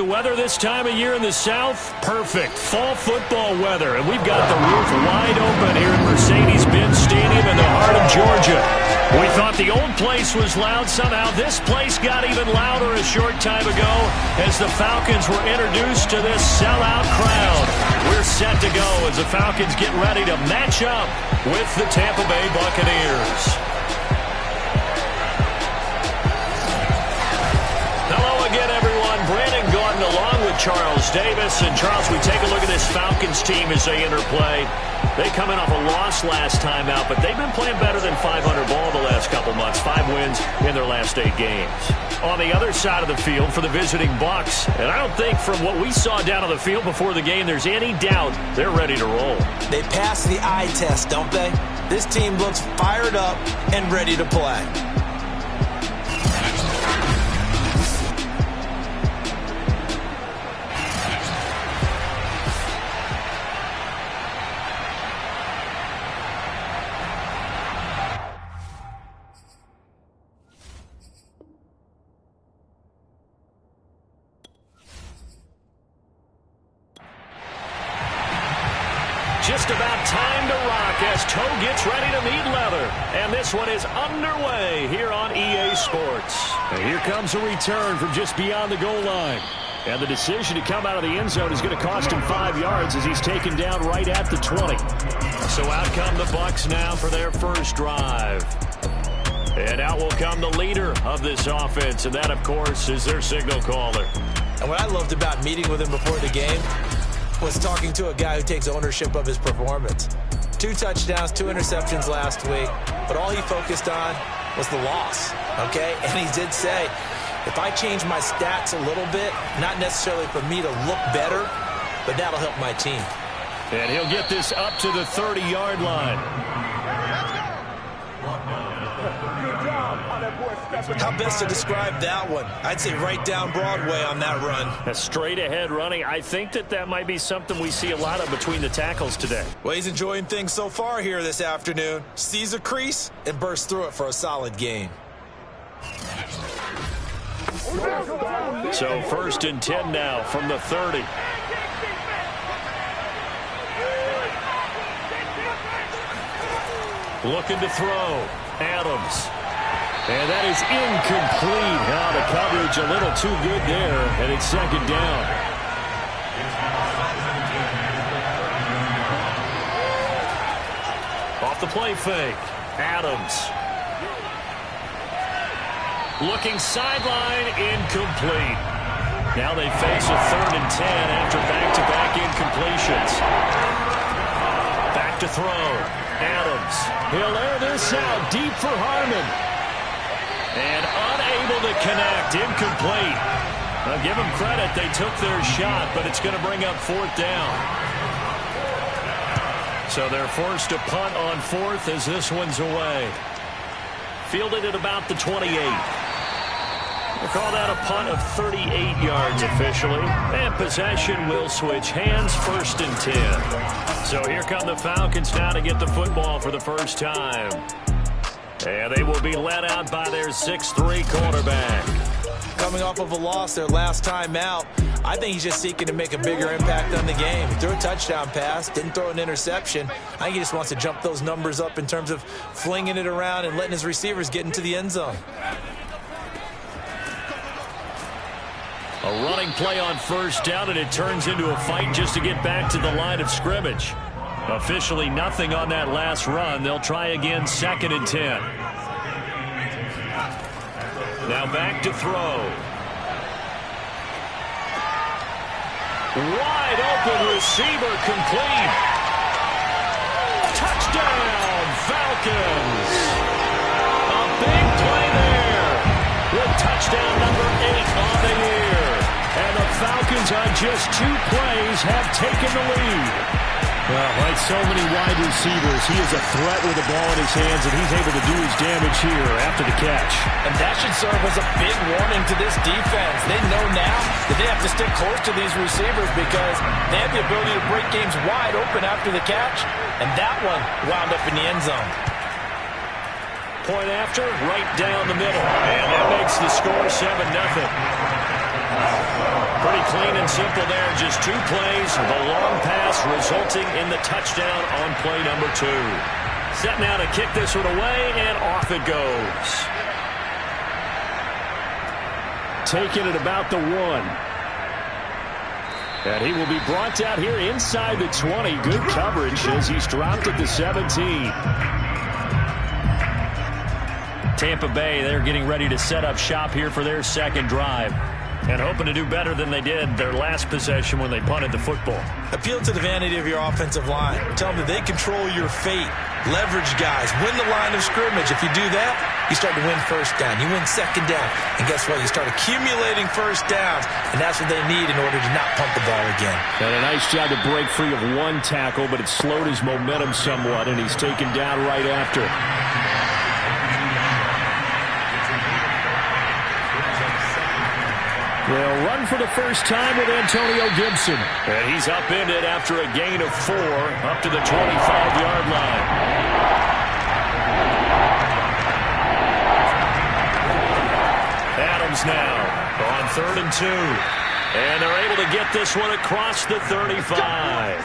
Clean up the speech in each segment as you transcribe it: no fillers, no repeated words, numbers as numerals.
weather this time of year in the South? Perfect. Fall football weather. And we've got the roof wide open here at Mercedes-Benz Stadium in the heart of Georgia. We thought the old place was loud. Somehow this place got even louder a short time ago as the Falcons were introduced to this sellout crowd. We're set to go as the Falcons get ready to match up with the Tampa Bay Buccaneers. Hello again, everyone. Brandon Gordon along with Charles Davis. And Charles, we take a look at this Falcons team as they interplay. They come in off a loss last time out, but they've been playing better than 500 ball the last couple months. 5 wins in their last 8 games. On the other side of the field for the visiting Bucs, and I don't think from what we saw down on the field before the game there's any doubt they're ready to roll. They pass the eye test, don't they? This team looks fired up and ready to play. Just about time to rock as toe gets ready to meet leather. And this one is underway here on EA Sports. And here comes a return from just beyond the goal line. And the decision to come out of the end zone is going to cost him 5 yards as he's taken down right at the 20. So out come the Bucs now for their first drive. And out will come the leader of this offense. And that, of course, is their signal caller. And what I loved about meeting with him before the game was talking to a guy who takes ownership of his performance. 2 touchdowns, 2 interceptions last week, but all he focused on was the loss, okay? And he did say, if I change my stats a little bit, not necessarily for me to look better, but that'll help my team. And he'll get this up to the 30-yard line. How best to describe that one? I'd say right down Broadway on that run. A straight-ahead running. I think that might be something we see a lot of between the tackles today. Well, he's enjoying things so far here this afternoon. Sees a crease and bursts through it for a solid gain. So 1st and 10 now from the 30. Looking to throw. Adams. And that is incomplete. Now the coverage a little too good there, and it's 2nd down. Off the play fake. Adams. Looking sideline, incomplete. Now they face a 3rd and 10 after back-to-back incompletions. Back to throw. Adams. He'll air this out deep for Harmon. And unable to connect. Incomplete. I'll give them credit. They took their shot, but it's going to bring up 4th down. So they're forced to punt on 4th as this one's away. Fielded at about the 28. We'll call that a punt of 38 yards officially. And possession will switch hands, 1st and 10. So here come the Falcons now to get the football for the first time. And they will be led out by their 6'3" quarterback. Coming off of a loss their last time out, I think he's just seeking to make a bigger impact on the game. He threw a touchdown pass, didn't throw an interception. I think he just wants to jump those numbers up in terms of flinging it around and letting his receivers get into the end zone. A running play on 1st down, and it turns into a fight just to get back to the line of scrimmage. Officially nothing on that last run. They'll try again 2nd and 10. Now back to throw. Wide open receiver complete. Touchdown Falcons. A big play there with touchdown number 8 on the year. And the Falcons on just 2 plays have taken the lead. Well, like so many wide receivers, he is a threat with the ball in his hands, and he's able to do his damage here after the catch. And that should serve as a big warning to this defense. They know now that they have to stick close to these receivers because they have the ability to break games wide open after the catch, and that one wound up in the end zone. Point after, right down the middle, and that makes the score 7-0. Pretty clean and simple there. Just 2 plays. The long pass resulting in the touchdown on play number 2. Set now to kick this one away, and off it goes. Taking it about the 1. And he will be brought out here inside the 20. Good coverage as he's dropped at the 17. Tampa Bay, they're getting ready to set up shop here for their second drive. And hoping to do better than they did their last possession when they punted the football. Appeal to the vanity of your offensive line. Tell them that they control your fate. Leverage guys. Win the line of scrimmage. If you do that, you start to win first down. You win second down. And guess what? You start accumulating first downs. And that's what they need in order to not punt the ball again. And a nice job to break free of 1 tackle, but it slowed his momentum somewhat, and he's taken down right after. They'll run for the first time with Antonio Gibson. And he's upended after a gain of 4 up to the 25-yard line. Adams now on 3rd and 2. And they're able to get this one across the 35.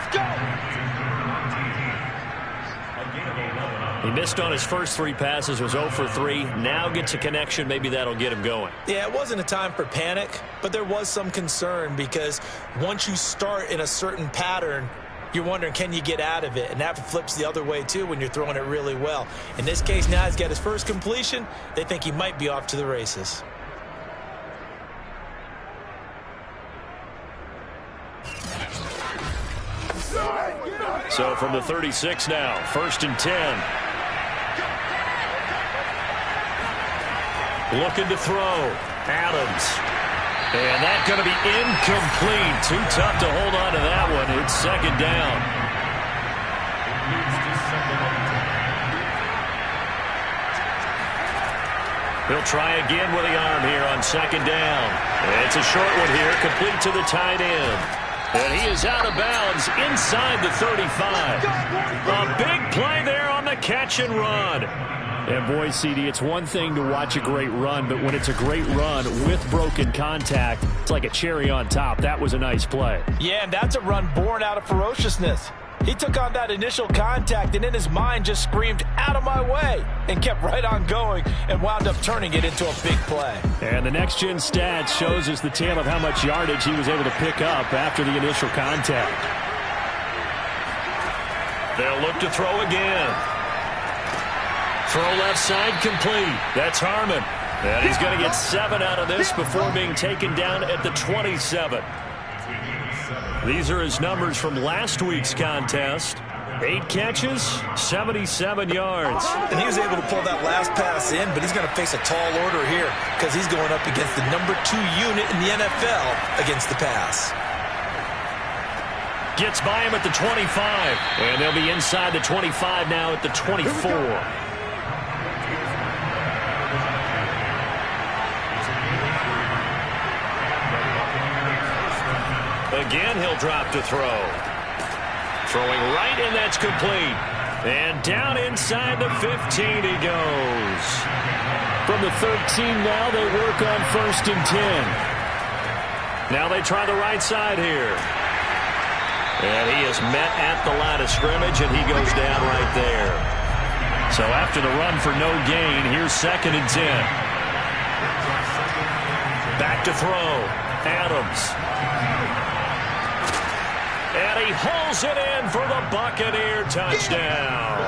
He missed on his first 3 passes, was 0 for 3. Now gets a connection. Maybe that'll get him going. Yeah, it wasn't a time for panic, but there was some concern because once you start in a certain pattern, you're wondering, can you get out of it? And that flips the other way, too, when you're throwing it really well. In this case, now he's got his first completion. They think he might be off to the races. So from the 36 now, 1st and 10. Looking to throw. Adams. And that's going to be incomplete. Too tough to hold on to that one. It's 2nd down. He'll try again with the arm here on 2nd down. It's a short one here, complete to the tight end. And he is out of bounds inside the 35. A big play there on the catch and run. And boy, CD, it's one thing to watch a great run, but when it's a great run with broken contact, it's like a cherry on top. That was a nice play. Yeah, and that's a run born out of ferociousness. He took on that initial contact and in his mind just screamed, "Out of my way," and kept right on going and wound up turning it into a big play. And the next-gen stats shows us the tale of how much yardage he was able to pick up after the initial contact. They'll look to throw again. Throw left side complete. That's Harmon. And he's going to get 7 out of this before being taken down at the 27. These are his numbers from last week's contest. 8 catches, 77 yards. And he was able to pull that last pass in, but he's going to face a tall order here because he's going up against the number 2 unit in the NFL against the pass. Gets by him at the 25. And they'll be inside the 25 now at the 24. Again, he'll drop to throw. Throwing right, and that's complete. And down inside the 15 he goes. From the 13 now, they work on 1st and 10. Now they try the right side here. And he is met at the line of scrimmage, and he goes down right there. So after the run for no gain, here's 2nd and 10. Back to throw. Adams. And he hauls it in for the Buccaneer touchdown.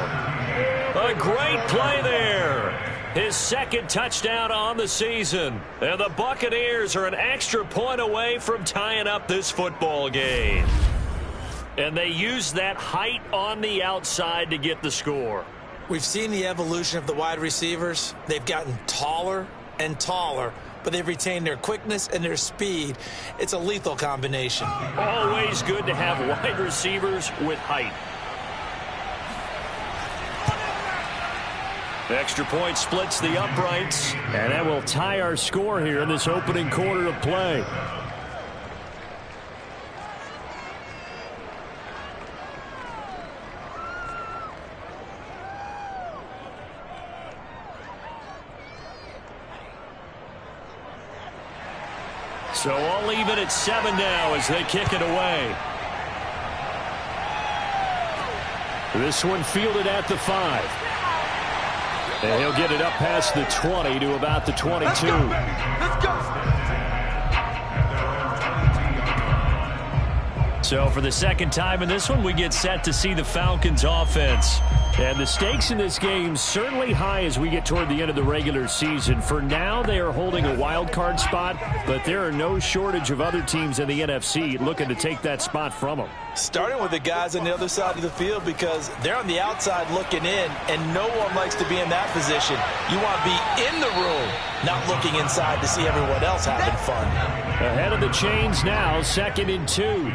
A great play there. His 2nd touchdown on the season. And the Buccaneers are an extra point away from tying up this football game. And they use that height on the outside to get the score. We've seen the evolution of the wide receivers. They've gotten taller and taller, but they've retained their quickness and their speed. It's a lethal combination. Always good to have wide receivers with height. Extra point splits the uprights, and that will tie our score here in this opening quarter of play. So all even at 7 now as they kick it away. This one fielded at the 5. And he'll get it up past the 20 to about the 22. Let's go. So for the second time in this one, we get set to see the Falcons offense. And the stakes in this game certainly high as we get toward the end of the regular season. For now, they are holding a wild card spot, but there are no shortage of other teams in the NFC looking to take that spot from them. Starting with the guys on the other side of the field because they're on the outside looking in, and no one likes to be in that position. You want to be in the room, not looking inside to see everyone else having fun. Ahead of the chains now, 2nd and 2.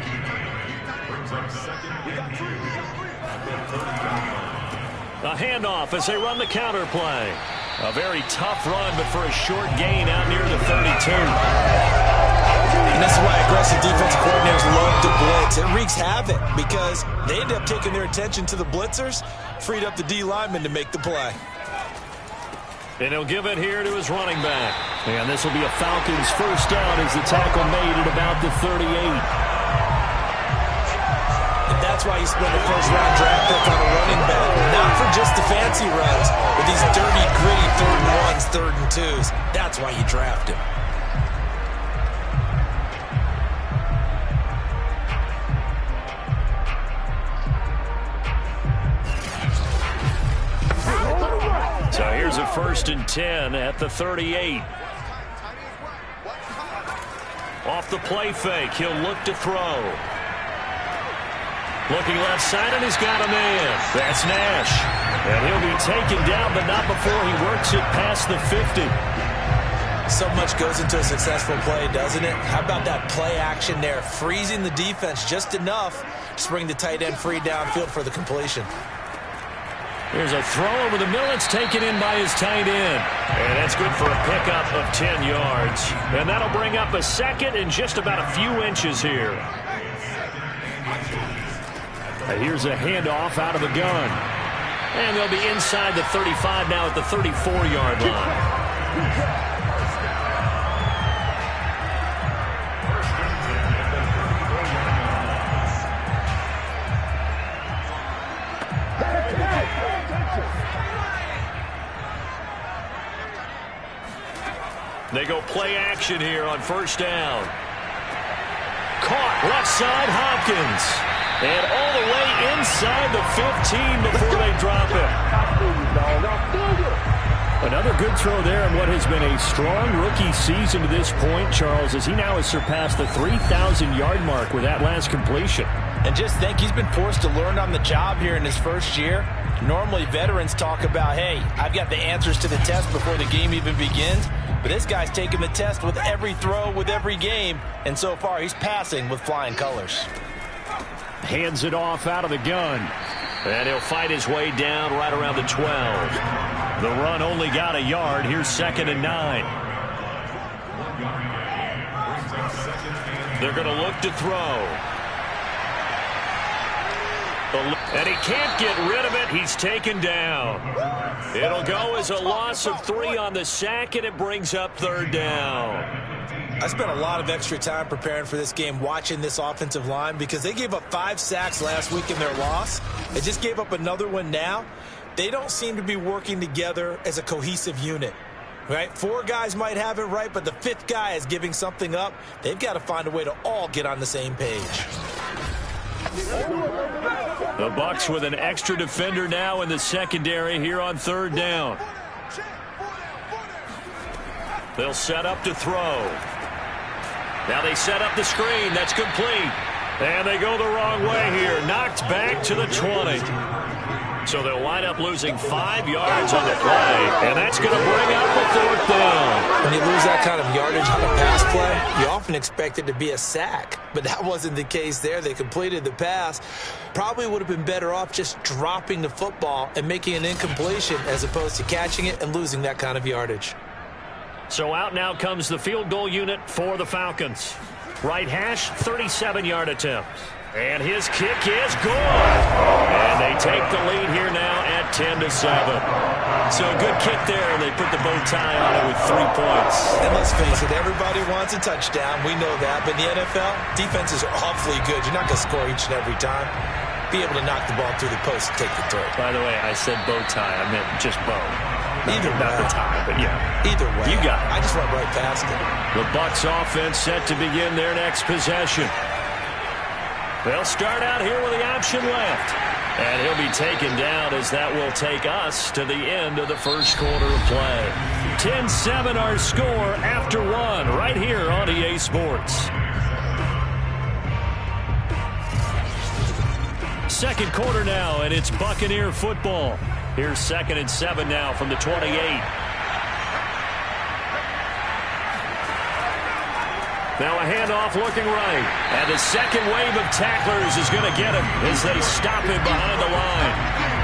A handoff as they run the counter play. A very tough run, but for a short gain out near the 32. And this is why aggressive defensive coordinators love to blitz. It wreaks havoc because they end up taking their attention to the blitzers, freed up the D lineman to make the play. And he'll give it here to his running back. And this will be a Falcons first down as the tackle made at about the 38. That's why you spend the first-round draft pick on a running back, not for just the fancy runs, but these dirty, gritty 3rd and 1s, 3rd and 2s. That's why you draft him. So here's a 1st and 10 at the 38. Off the play fake, he'll look to throw. Looking left side, and he's got a man. That's Nash. And he'll be taken down, but not before he works it past the 50. So much goes into a successful play, doesn't it? How about that play action there? Freezing the defense just enough to bring the tight end free downfield for the completion. Here's a throw over the middle. It's taken in by his tight end. And that's good for a pickup of 10 yards. And that'll bring up a 2nd and just about a few inches here. Here's a handoff out of the gun. And they'll be inside the 35 now at the 34-yard line. They go play action here on 1st down. Caught left side, Hopkins. And all the way inside the 15 before they drop it. Another good throw there in what has been a strong rookie season to this point, Charles, as he now has surpassed the 3,000-yard mark with that last completion. And just think, he's been forced to learn on the job here in his first year. Normally, veterans talk about, hey, I've got the answers to the test before the game even begins. But this guy's taking the test with every throw, with every game. And so far, he's passing with flying colors. Hands it off out of the gun. And he'll fight his way down right around the 12. The run only got a yard. Here's 2nd and 9. They're going to look to throw. And he can't get rid of it. He's taken down. It'll go as a loss of 3 on the sack, and it brings up 3rd down. I spent a lot of extra time preparing for this game watching this offensive line because they gave up 5 sacks last week in their loss. They just gave up another one now. They don't seem to be working together as a cohesive unit. Right? 4 guys might have it right, but the 5th guy is giving something up. They've got to find a way to all get on the same page. The Bucs with an extra defender now in the secondary here on 3rd down. They'll set up to throw. Now they set up the screen. That's complete. And they go the wrong way here. Knocked back to the 20. So they'll wind up losing 5 yards on the play. And that's going to bring up a 4th down. When you lose that kind of yardage on a pass play, you often expect it to be a sack. But that wasn't the case there. They completed the pass. Probably would have been better off just dropping the football and making an incompletion as opposed to catching it and losing that kind of yardage. So out now comes the field goal unit for the Falcons. Right hash, 37-yard attempt. And his kick is good. And they take the lead here now at 10-7. So a good kick there, and they put the bow tie on it with 3 points. And let's face it, everybody wants a touchdown. We know that. But in the NFL, defenses are awfully good. You're not going to score each and every time. Be able to knock the ball through the post and take the throw. By the way, I said bow tie. I meant just bow. Either way. Not the tie, but yeah. Either way. You got it. I just went right past it. The Bucs offense set to begin their next possession. They'll start out here with the option left. And he'll be taken down as that will take us to the end of the first quarter of play. 10-7 our score after 1 right here on EA Sports. Second quarter now, and it's Buccaneer football. Here's 2nd and 7 now from the 28. Now a handoff looking right. And the second wave of tacklers is going to get him as they stop him behind the line.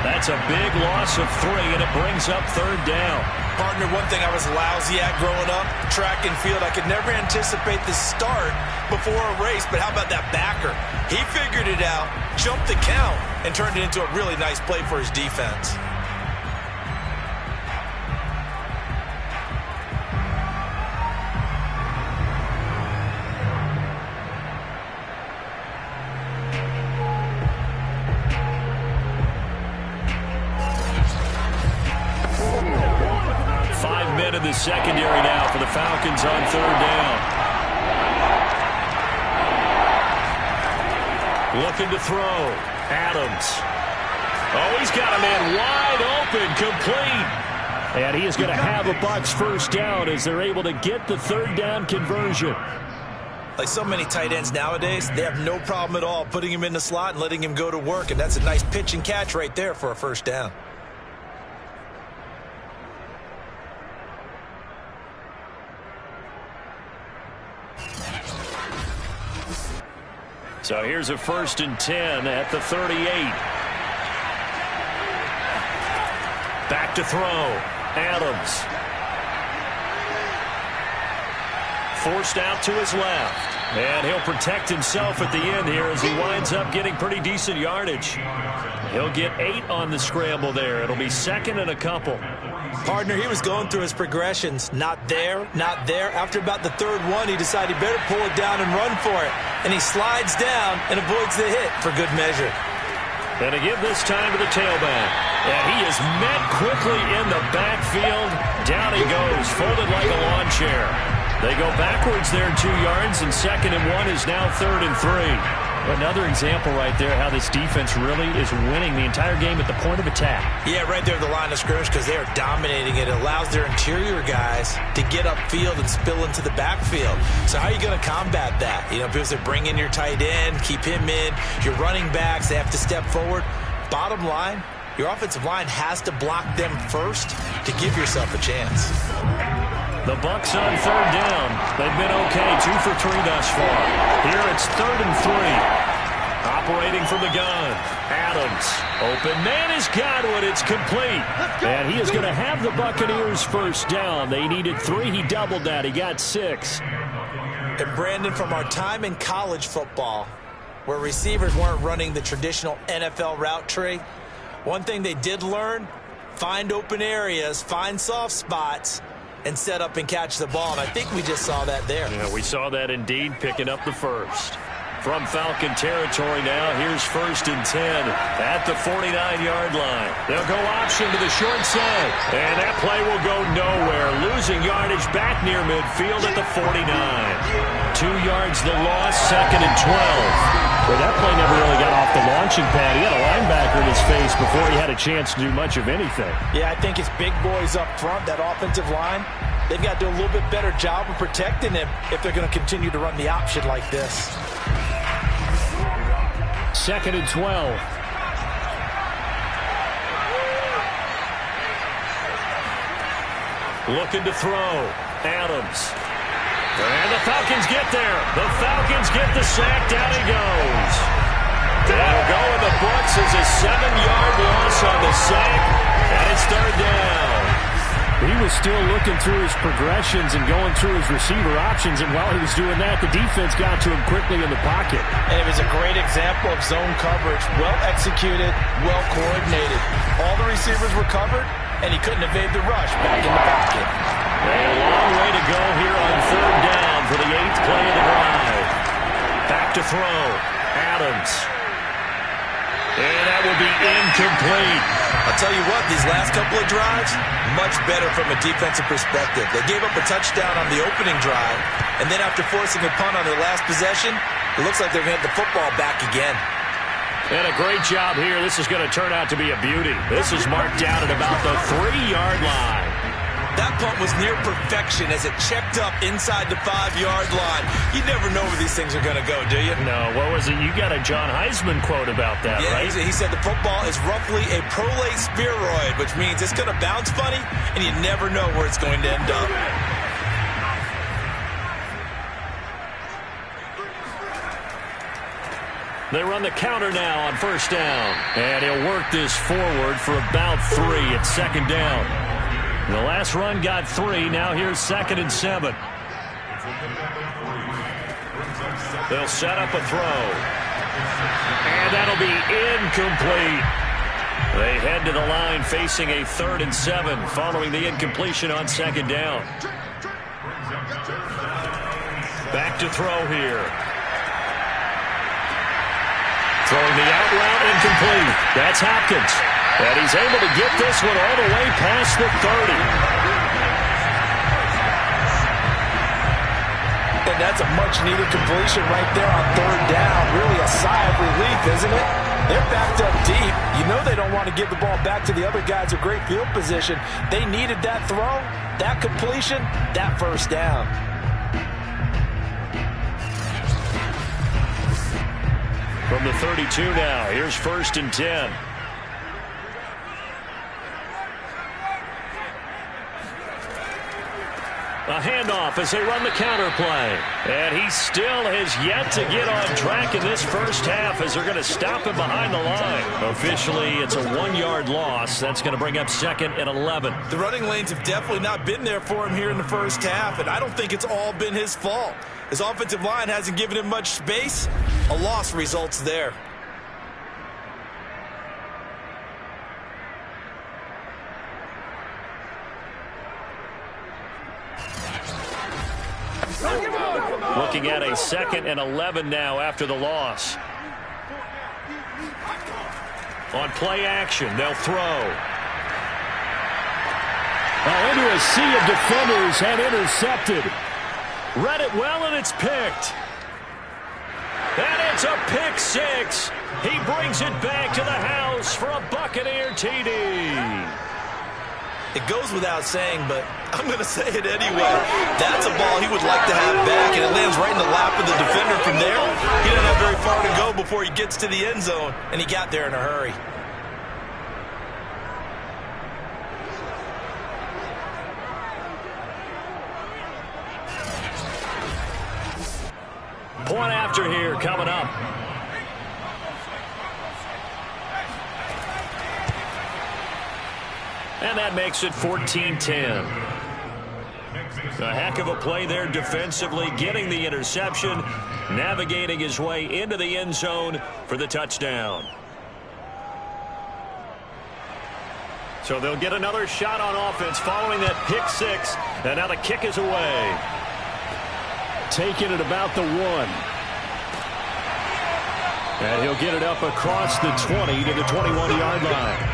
That's a big loss of 3, and it brings up 3rd down. Partner, one thing I was lousy at growing up, track and field, I could never anticipate the start before a race, but how about that backer? He figured it out, jumped the count, and turned it into a really nice play for his defense. In the secondary now for the Falcons on 3rd down. Looking to throw. Adams. Oh, he's got a man wide open, complete. And he is going to have a Bucs first down as they're able to get the 3rd down conversion. Like so many tight ends nowadays, they have no problem at all putting him in the slot and letting him go to work. And that's a nice pitch and catch right there for a first down. So here's a 1st and 10 at the 38. Back to throw. Adams. Forced out to his left. And he'll protect himself at the end here as he winds up getting pretty decent yardage. He'll get 8 on the scramble there. It'll be 2nd and a couple. Partner, he was going through his progressions. Not there, not there. After about the 3rd one, he decided he better pull it down and run for it. And he slides down and avoids the hit for good measure. And to give this time to the tailback. And he is met quickly in the backfield. Down he goes, folded like a lawn chair. They go backwards there 2 yards, and 2nd and 1 is now 3rd and 3. Another example right there how this defense really is winning the entire game at the point of attack. Yeah, right there at the line of scrimmage because they are dominating it. It allows their interior guys to get upfield and spill into the backfield. So how are you going to combat that? You know, because they bring in your tight end, keep him in. Your running backs, they have to step forward. Bottom line, your offensive line has to block them first to give yourself a chance. The Bucs on 3rd down. They've been okay, 2 for 3 thus far. Here it's 3rd and 3. Operating from the gun. Adams. Open man is Godwin. It's complete. And he is going to have the Buccaneers first down. They needed 3. He doubled that. He got 6. And Brandon, from our time in college football, where receivers weren't running the traditional NFL route tree, one thing they did learn, find open areas, find soft spots, and set up and catch the ball. And I think we just saw that there. Yeah, we saw that indeed, picking up the first. From Falcon territory now, here's 1st and 10 at the 49-yard line. They'll go option to the short side. And that play will go nowhere. Losing yardage back near midfield at the 49. 2 yards the loss, 2nd and 12. Well, that play never really got off the launching pad. He had a linebacker in his face before he had a chance to do much of anything. Yeah, I think it's big boys up front, that offensive line. They've got to do a little bit better job of protecting him if they're going to continue to run the option like this. 2nd and 12. Looking to throw. Adams. And the Falcons get there. The Falcons get the sack. Down he goes. That'll go in the books as a 7-yard loss on the sack. And it's 3rd down. He was still looking through his progressions and going through his receiver options, and while he was doing that, the defense got to him quickly in the pocket. And it was a great example of zone coverage. Well executed, well coordinated. All the receivers were covered, and he couldn't evade the rush back in the pocket. A long way to go here on third down for the 8th play of the drive. Back to throw. Adams. And that will be incomplete. I'll tell you what, these last couple of drives, much better from a defensive perspective. They gave up a touchdown on the opening drive, and then after forcing a punt on their last possession, it looks like they're going to get the football back again. And a great job here. This is going to turn out to be a beauty. This is marked down at about the 3-yard line. That punt was near perfection as it checked up inside the 5-yard line. You never know where these things are going to go, do you? No, what was it? You got a John Heisman quote about that, yeah, right? He said the football is roughly a prolate spheroid, which means it's going to bounce funny, and you never know where it's going to end up. They run the counter now on first down. And he'll work this forward for about 3 at second down. The last run got 3. Now here's 2nd and 7. They'll set up a throw. And that'll be incomplete. They head to the line facing a 3rd and 7 following the incompletion on second down. Back to throw here. Throwing the out route, incomplete. That's Hopkins. And he's able to get this one all the way past the 30. And that's a much-needed completion right there on third down. Really a sigh of relief, isn't it? They're backed up deep. You know they don't want to give the ball back to the other guys with great field position. They needed that throw, that completion, that first down. From the 32 now, here's 1st and 10. A handoff as they run the counter play. And he still has yet to get on track in this first half as they're going to stop him behind the line. Officially, it's a 1-yard loss. That's going to bring up 2nd and 11. The running lanes have definitely not been there for him here in the first half, and I don't think it's all been his fault. His offensive line hasn't given him much space. A loss results there. Looking at a 2nd and 11 now after the loss. On play action, they'll throw. Into a sea of defenders and intercepted. Read it well, and it's picked. And it's a pick 6. He brings it back to the house for a Buccaneer TD. It goes without saying, but I'm going to say it anyway. That's a ball he would like to have back, and it lands right in the lap of the defender from there. He didn't have very far to go before he gets to the end zone, and he got there in a hurry. Point after here coming up. And that makes it 14-10. A heck of a play there defensively, getting the interception, navigating his way into the end zone for the touchdown. So they'll get another shot on offense following that pick 6. And now the kick is away. Taking it about the 1. And he'll get it up across the 20 to the 21-yard line.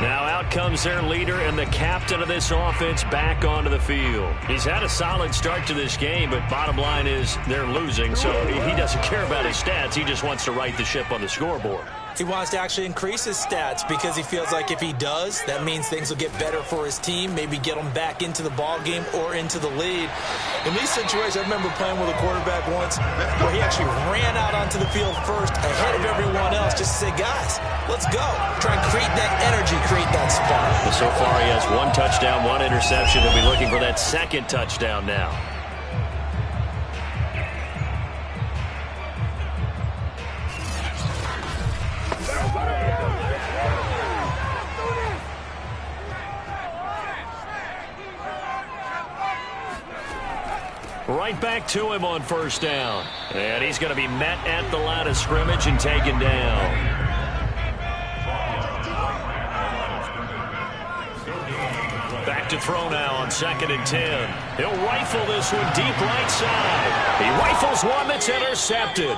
Now out comes their leader and the captain of this offense back onto the field. He's had a solid start to this game, but bottom line is they're losing, so he doesn't care about his stats. He just wants to right the ship on the scoreboard. He wants to actually increase his stats because he feels like if he does, that means things will get better for his team, maybe get them back into the ball game or into the lead. In these situations, I remember playing with a quarterback once where he actually ran out onto the field first ahead of everyone else just to say, guys, let's go. Try and create that energy, create that spark. Well, so far he has 1 touchdown, 1 interception. He'll be looking for that 2nd touchdown now. right back to him on first down. And he's going to be met at the line of scrimmage and taken down. Back to throw now on 2nd and 10. He'll rifle this one deep right side. He rifles one that's intercepted.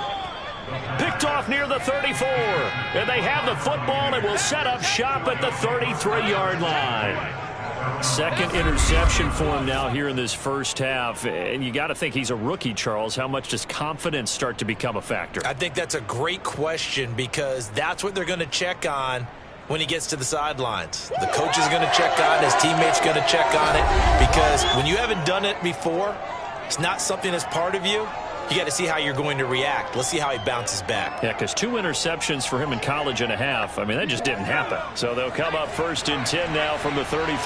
Picked off near the 34. And they have the football and will set up shop at the 33-yard line. Second interception for him now here in this first half. And you got to think he's a rookie, Charles. How much does confidence start to become a factor? I think that's a great question because that's what they're going to check on when he gets to the sidelines. The coach is going to check on it. His teammates going to check on it because when you haven't done it before, it's not something that's part of you. You got to see how you're going to react. Let's see how he bounces back. Yeah, because 2 interceptions for him in college and a half. I mean, that just didn't happen. So they'll come up 1st and 10 now from the 33.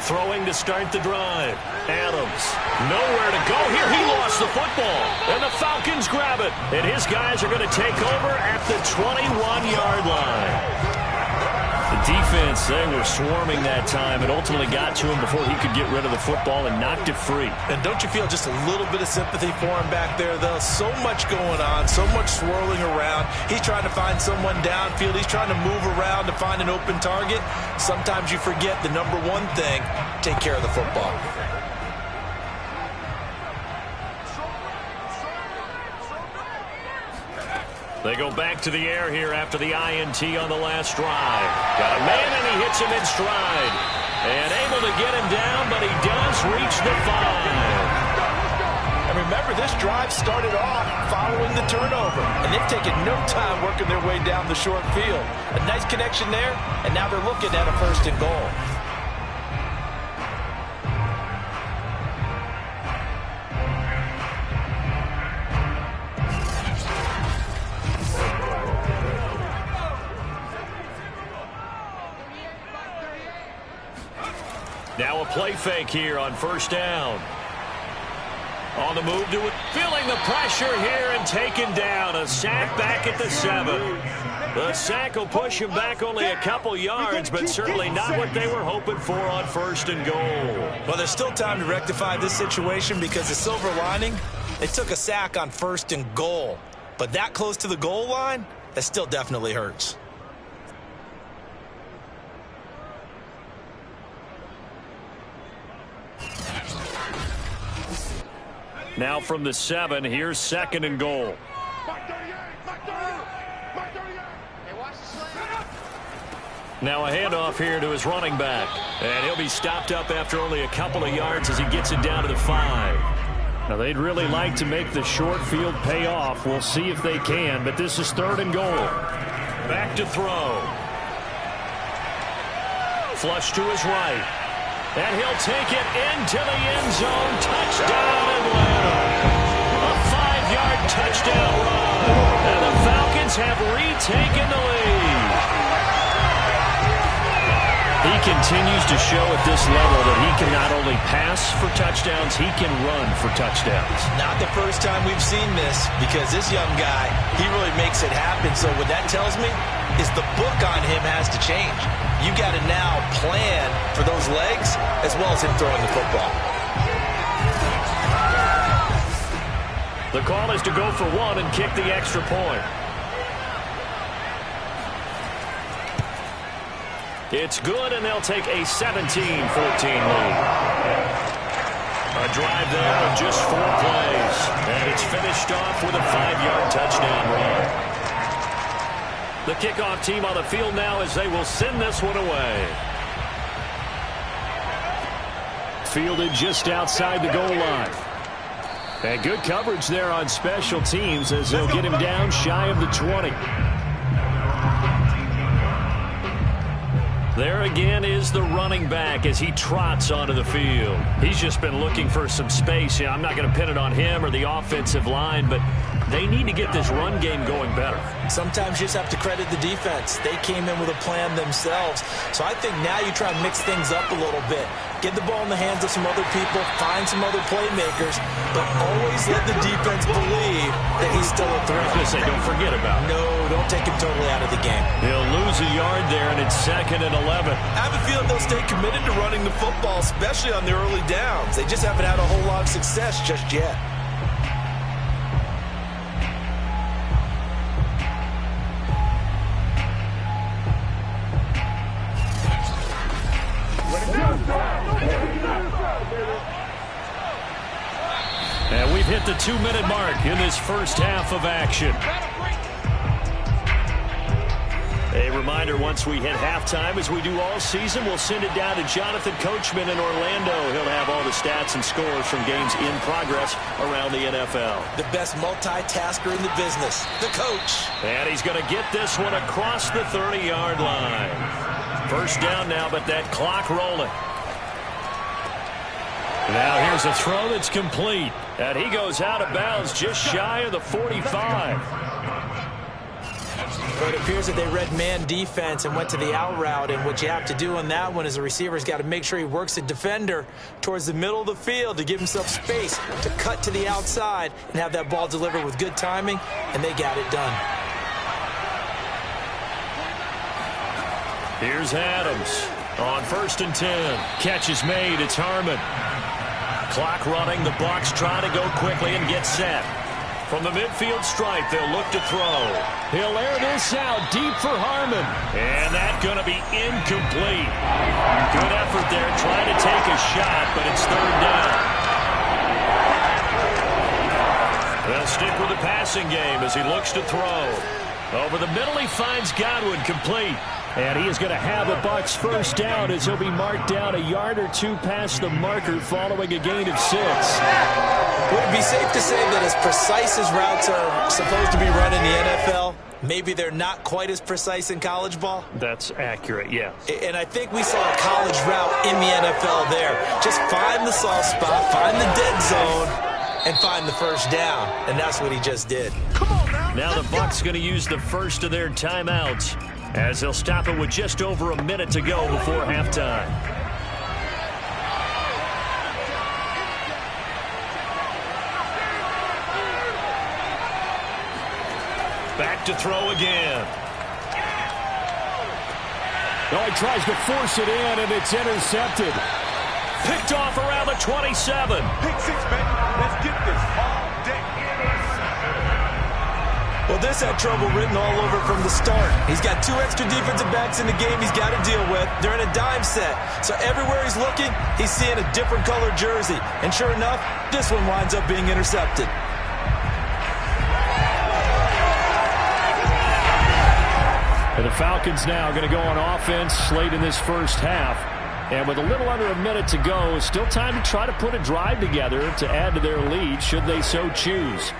Throwing to start the drive. Adams, nowhere to go here. He lost the football, and the Falcons grab it. And his guys are going to take over at the 21-yard line. The defense, they were swarming that time and ultimately got to him before he could get rid of the football and knocked it free. And don't you feel just a little bit of sympathy for him back there, though? So much going on, so much swirling around. He's trying to find someone downfield. He's trying to move around to find an open target. Sometimes you forget the number one thing, take care of the football. They go back to the air here after the INT on the last drive. Got a man, and he hits him in stride. And able to get him down, but he does reach the 5. And remember, this drive started off following the turnover. And they've taken no time working their way down the short field. A nice connection there, and now they're looking at a 1st and goal. Now a play fake here on 1st down. On the move to it, feeling the pressure here and taken down. A sack back at the 7. The sack will push him back only a couple yards, but certainly not what they were hoping for on 1st and goal. Well, there's still time to rectify this situation because the silver lining, they took a sack on 1st and goal. But that close to the goal line, that still definitely hurts. Now from the 7, here's 2nd and goal. Now a handoff here to his running back. And he'll be stopped up after only a couple of yards as he gets it down to the 5. Now they'd really like to make the short field pay off. We'll see if they can, but this is 3rd and goal. Back to throw. Flush to his right. And he'll take it into the end zone. Touchdown Atlanta. A 5-yard touchdown run. And the Falcons have retaken the lead. He continues to show at this level that he can not only pass for touchdowns, he can run for touchdowns. Not the first time we've seen this because this young guy, he really makes it happen. So what that tells me is the book on him has to change. You got to now plan for those legs as well as him throwing the football. The call is to go for 1 and kick the extra point. It's good, and they'll take a 17-14 lead. A drive there of just 4 plays. And it's finished off with a 5-yard touchdown run. The kickoff team on the field now as they will send this one away. Fielded just outside the goal line. And good coverage there on special teams as they'll get him down shy of the 20. There again is the running back as he trots onto the field. He's just been looking for some space. I'm not going to pin it on him or the offensive line, but they need to get this run game going better. Sometimes you just have to credit the defense. They came in with a plan themselves. So I think now you try and mix things up a little bit. Get the ball in the hands of some other people, find some other playmakers, but always let the defense believe that he's still a threat. I was going to say, don't forget about it. No, don't take him totally out of the game. He'll lose a yard there, and it's 2nd and 11. I have a feeling they'll stay committed to running the football, especially on the early downs. They just haven't had a whole lot of success just yet. And we've hit the 2-minute mark in this first half of action. A reminder, once we hit halftime, as we do all season, we'll send it down to Jonathan Coachman in Orlando. He'll have all the stats and scores from games in progress around the NFL. The best multitasker in the business, the coach. And he's going to get this one across the 30-yard line. First down now, but that clock rolling. Now here's a throw that's complete. And he goes out of bounds just shy of the 45. But it appears that they read man defense and went to the out route. And what you have to do on that one is the receiver's got to make sure he works the defender towards the middle of the field to give himself space to cut to the outside and have that ball delivered with good timing. And they got it done. Here's Adams on 1st and 10. Catch is made. It's Harmon. Clock running. The Bucs trying to go quickly and get set. From the midfield stripe, they'll look to throw. He'll air this out deep for Harmon. And that's going to be incomplete. Good effort there trying to take a shot, but it's 3rd down. They'll stick with the passing game as he looks to throw. Over the middle, he finds Godwin complete. And he is going to have a Bucs first down as he'll be marked down a yard or two past the marker following a gain of 6. Would it be safe to say that as precise as routes are supposed to be run in the NFL, maybe they're not quite as precise in college ball? That's accurate, yes. And I think we saw a college route in the NFL there. Just find the soft spot, find the dead zone, and find the first down. And that's what he just did. Come on now. Now the Bucs going to use the first of their timeouts as they'll stop it with just over a minute to go before halftime. Back to throw again. Oh, he tries to force it in, and it's intercepted. Picked off around the 27. Pick 6, baby. Let's get this all day. Well, this had trouble written all over from the start. He's got 2 extra defensive backs in the game he's got to deal with. They're in a dime set. So everywhere he's looking, he's seeing a different color jersey. And sure enough, this one winds up being intercepted. And the Falcons now going to go on offense late in this first half. And with a little under a minute to go, still time to try to put a drive together to add to their lead should they so choose.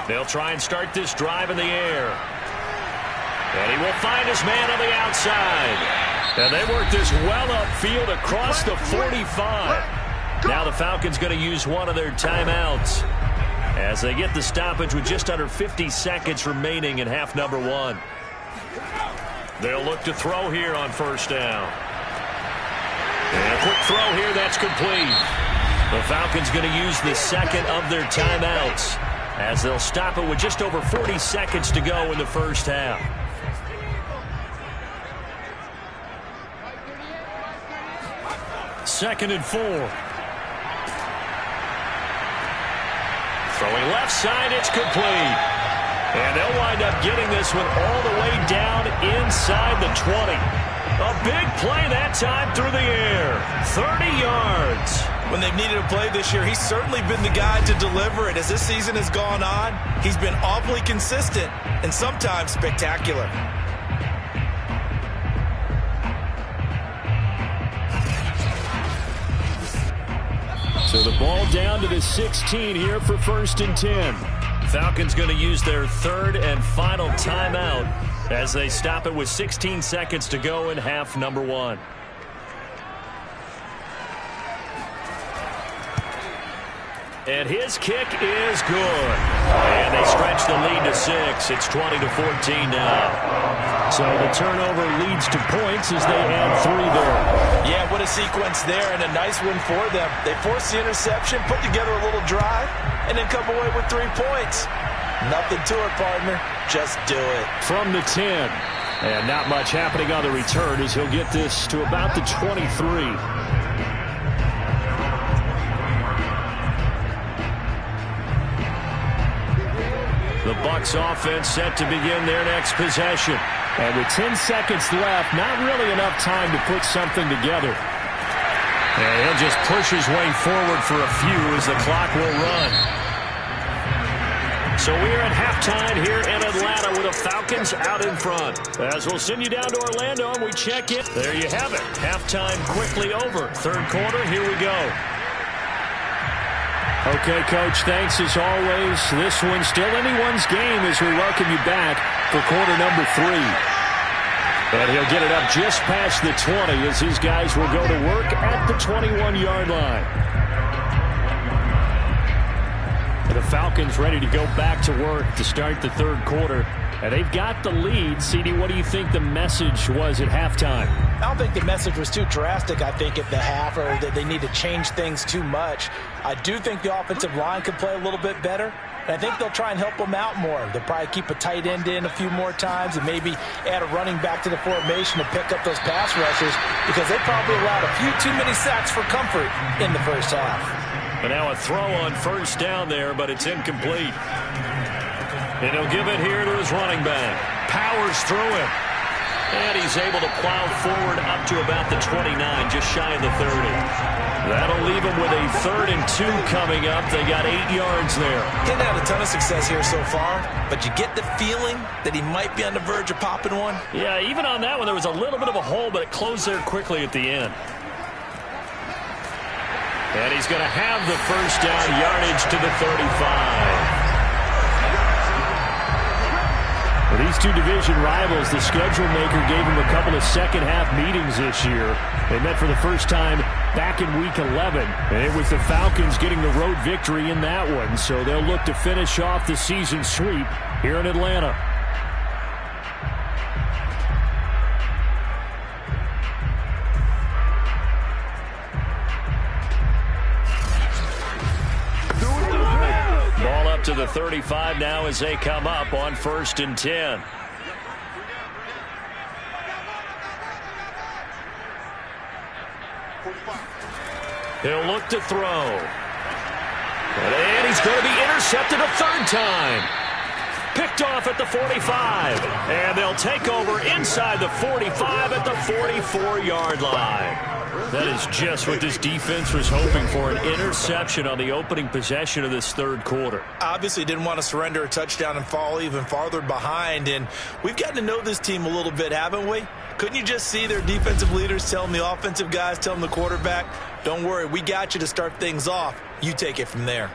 They'll try and start this drive in the air. And he will find his man on the outside. And they work this well upfield across the 45. Now the Falcons going to use one of their timeouts as they get the stoppage with just under 50 seconds remaining in half number 1. They'll look to throw here on first down. And a quick throw here, that's complete. The Falcons going to use the second of their timeouts as they'll stop it with just over 40 seconds to go in the first half. Second and 4. Throwing left side, it's complete. And they'll wind up getting this one all the way down inside the 20. A big play that time through the air. 30 yards. When they've needed a play this year, he's certainly been the guy to deliver it. As this season has gone on, he's been awfully consistent and sometimes spectacular. So the ball down to the 16 here for 1st and 10. Falcons going to use their third and final timeout as they stop it with 16 seconds to go in half number 1. And his kick is good. And they stretch the lead to 6. It's 20-14 now. So the turnover leads to points as they add 3 there. Yeah, what a sequence there, and a nice win for them. They forced the interception, put together a little drive, and then come away with 3 points. Nothing to it, partner. Just do it. From the 10. And not much happening on the return as he'll get this to about the 23. The Bucs offense set to begin their next possession. And with 10 seconds left, not really enough time to put something together. And he'll just push his way forward for a few as the clock will run. So we're at halftime here in Atlanta with the Falcons out in front. As we'll send you down to Orlando and we check in. There you have it. Halftime quickly over. Third quarter, here we go. Okay, Coach, thanks as always. This one's still anyone's game as we welcome you back for quarter number 3. And he'll get it up just past the 20 as his guys will go to work at the 21-yard line. And the Falcons ready to go back to work to start the third quarter. And they've got the lead. CD, what do you think the message was at halftime? I don't think the message was too drastic, I think, at the half, or that they need to change things too much. I do think the offensive line could play a little bit better, and I think they'll try and help them out more. They'll probably keep a tight end in a few more times and maybe add a running back to the formation to pick up those pass rushers because they probably allowed a few too many sacks for comfort in the first half. And now a throw on first down there, but it's incomplete. And he'll give it here to his running back. Powers through him. And he's able to plow forward up to about the 29, just shy of the 30. That'll leave him with a 3rd and 2 coming up. They got 8 yards there. He's had a ton of success here so far, but you get the feeling that he might be on the verge of popping one. Yeah, even on that one, there was a little bit of a hole, but it closed there quickly at the end. And he's going to have the first down, yardage to the 35. For these two division rivals, the schedule maker gave them a couple of second-half meetings this year. They met for the first time back in Week 11, and it was the Falcons getting the road victory in that one, so they'll look to finish off the season sweep here in Atlanta. Ball up to the 35 now as they come up on 1st and 10. He'll look to throw. And he's going to be intercepted a 3rd time. Picked off at the 45. And they'll take over inside the 45 at the 44-yard line. That is just what this defense was hoping for, an interception on the opening possession of this third quarter. Obviously didn't want to surrender a touchdown and fall even farther behind, and we've gotten to know this team a little bit, haven't we? Couldn't you just see their defensive leaders telling the offensive guys, telling the quarterback, don't worry, we got you to start things off. You take it from there.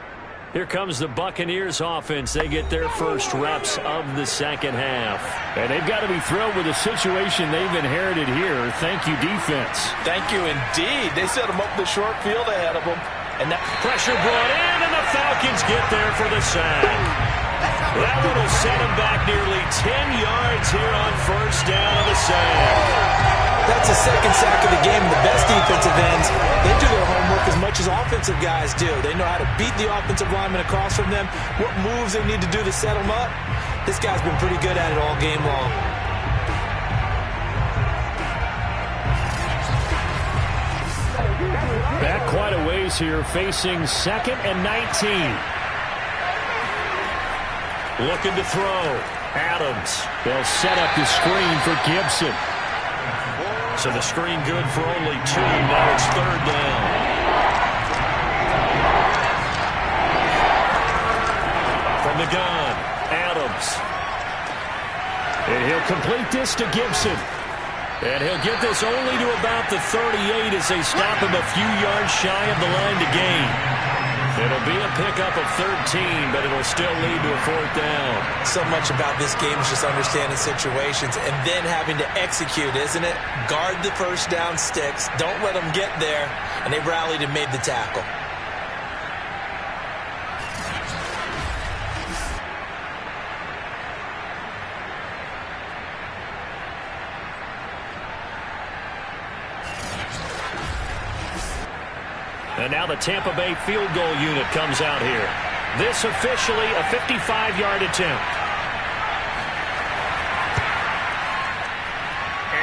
Here comes the Buccaneers offense. They get their first reps of the second half. And they've got to be thrilled with the situation they've inherited here. Thank you, defense. Thank you, indeed. They set them up the short field ahead of them. And that pressure brought in, and the Falcons get there for the sack. That one will set them back nearly 10 yards here on 1st down of the sack. That's the 2nd sack of the game. The best defensive ends, they do their homework as much as offensive guys do. They know how to beat the offensive lineman across from them, what moves they need to do to set them up. This guy's been pretty good at it all game long. Back quite a ways here, facing 2nd and 19. Looking to throw. Adams. They'll set up the screen for Gibson. So the screen good for only 2. Now it's 3rd down. From the gun, Adams. And he'll complete this to Gibson. And he'll get this only to about the 38 as they stop him a few yards shy of the line to gain. It'll be a pickup of 13, but it'll still lead to a 4th down. So much about this game is just understanding situations and then having to execute, isn't it? Guard the first down sticks. Don't let them get there. And they rallied and made the tackle. And now the Tampa Bay field goal unit comes out here. This officially a 55-yard attempt.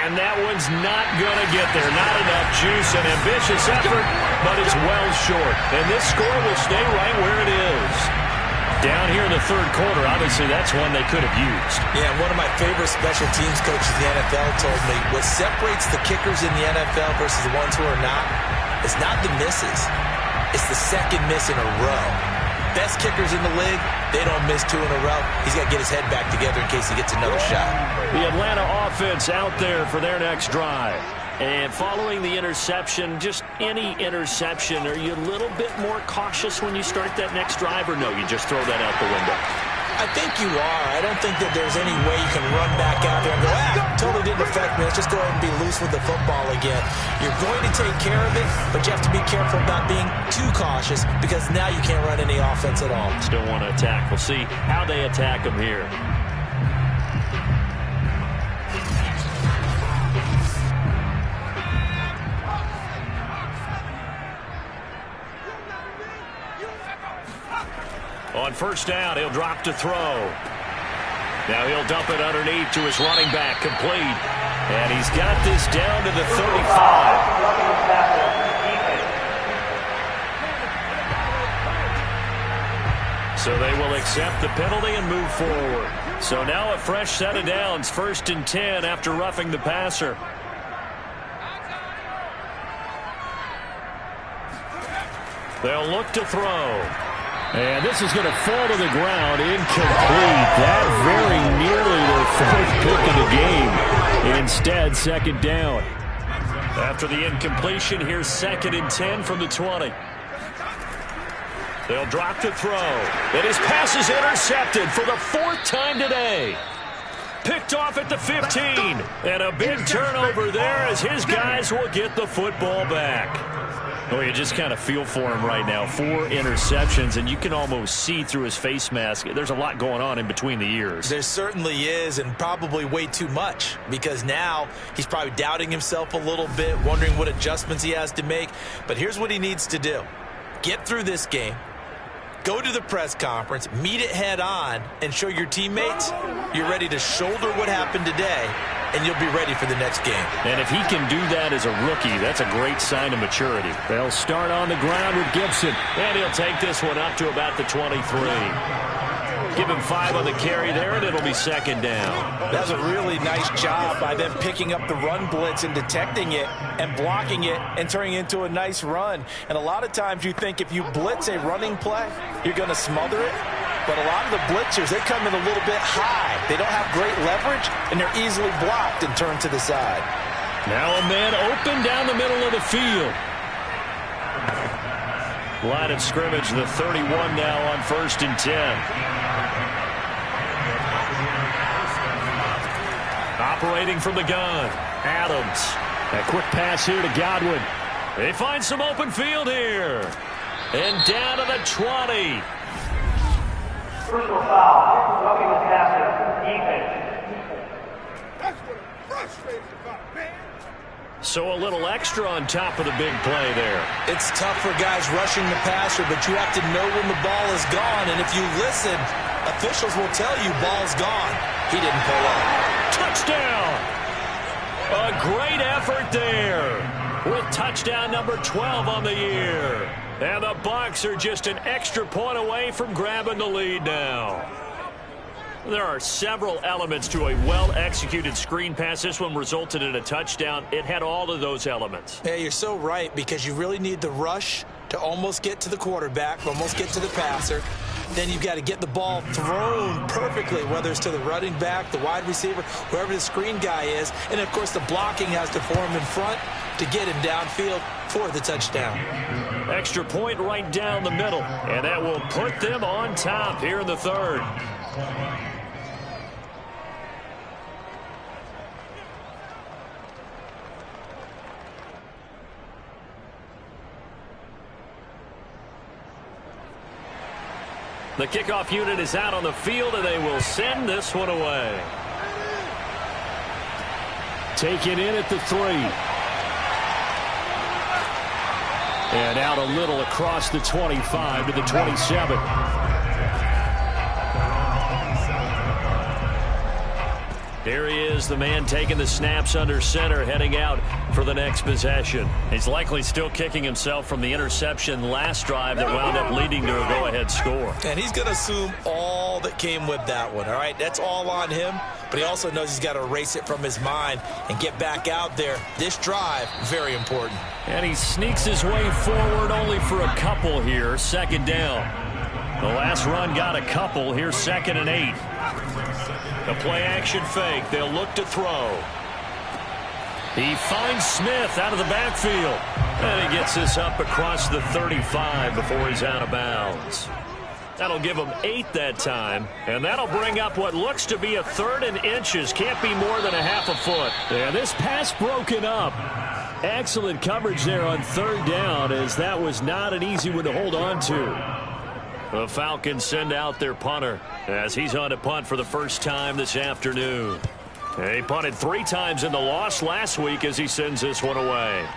And that one's not going to get there. Not enough juice. An ambitious effort, but it's well short. And this score will stay right where it is. Down here in the third quarter, obviously that's one they could have used. Yeah, one of my favorite special teams coaches in the NFL told me what separates the kickers in the NFL versus the ones who are not is not the misses. It's the second miss in a row. Best kickers in the league, they don't miss 2 in a row. He's got to get his head back together in case he gets another shot. The Atlanta offense out there for their next drive. And following the interception, just any interception, are you a little bit more cautious when you start that next drive, or no, you just throw that out the window? I think you are. I don't think that there's any way you can run back out there and go, totally didn't affect me. Let's just go ahead and be loose with the football again. You're going to take care of it, but you have to be careful about being too cautious because now you can't run any offense at all. Still want to attack. We'll see how they attack them here. On first down, he'll drop to throw. Now he'll dump it underneath to his running back, complete. And he's got this down to the 35. So they will accept the penalty and move forward. So now a fresh set of downs, 1st and 10 after roughing the passer. They'll look to throw. And this is going to fall to the ground, incomplete. That very nearly their 4th pick of the game. Instead, 2nd down. After the incompletion, here's 2nd and 10 from the 20. They'll drop to throw. And his pass is intercepted for the 4th time today. Picked off at the 15. And a big turnover there as his guys will get the football back. Oh, you just kind of feel for him right now. 4 interceptions, and you can almost see through his face mask. There's a lot going on in between the ears. There certainly is, and probably way too much, because now he's probably doubting himself a little bit, wondering what adjustments he has to make. But here's what he needs to do. Get through this game. Go to the press conference, meet it head on, and show your teammates you're ready to shoulder what happened today, and you'll be ready for the next game. And if he can do that as a rookie, that's a great sign of maturity. They'll start on the ground with Gibson, and he'll take this one up to about the 23. Give him 5 on the carry there, and it'll be 2nd down. That's a really nice job by them picking up the run blitz and detecting it and blocking it and turning it into a nice run. And a lot of times you think if you blitz a running play, you're going to smother it. But a lot of the blitzers, they come in a little bit high. They don't have great leverage, and they're easily blocked and turned to the side. Now a man open down the middle of the field. Line of scrimmage, the 31 now on 1st and 10. Operating from the gun, Adams. A quick pass here to Godwin. They find some open field here. And down to the 20. Personal foul, roughing the passer, defense. So a little extra on top of the big play there. It's tough for guys rushing the passer, but you have to know when the ball is gone. And if you listen, officials will tell you ball's gone. He didn't pull up. Touchdown! A great effort there with touchdown number 12 on the year. And the Bucs are just an extra point away from grabbing the lead now. There are several elements to a well-executed screen pass. This one resulted in a touchdown. It had all of those elements. Yeah, you're so right, because you really need the rush to almost get to the quarterback, almost get to the passer. Then you've got to get the ball thrown perfectly, whether it's to the running back, the wide receiver, whoever the screen guy is. And, of course, the blocking has to form in front to get him downfield for the touchdown. Extra point right down the middle, and that will put them on top here in the 3rd. The kickoff unit is out on the field, and they will send this one away. Take it in at the 3. And out a little across the 25 to the 27. Here he is, the man taking the snaps under center, heading out for the next possession. He's likely still kicking himself from the interception last drive that wound up leading to a go-ahead score. And he's going to assume all that came with that one, all right? That's all on him, but he also knows he's got to erase it from his mind and get back out there. This drive, very important. And he sneaks his way forward only for a couple here, second down. The last run got a couple. Here's 2nd and 8. The play-action fake. They'll look to throw. He finds Smith out of the backfield. And he gets this up across the 35 before he's out of bounds. That'll give him 8 that time. And that'll bring up what looks to be a 3rd and inches. Can't be more than a half a foot. And this pass broken up. Excellent coverage there on 3rd down, as that was not an easy one to hold on to. The Falcons send out their punter as he's on to punt for the first time this afternoon. He punted 3 times in the loss last week as he sends this one away.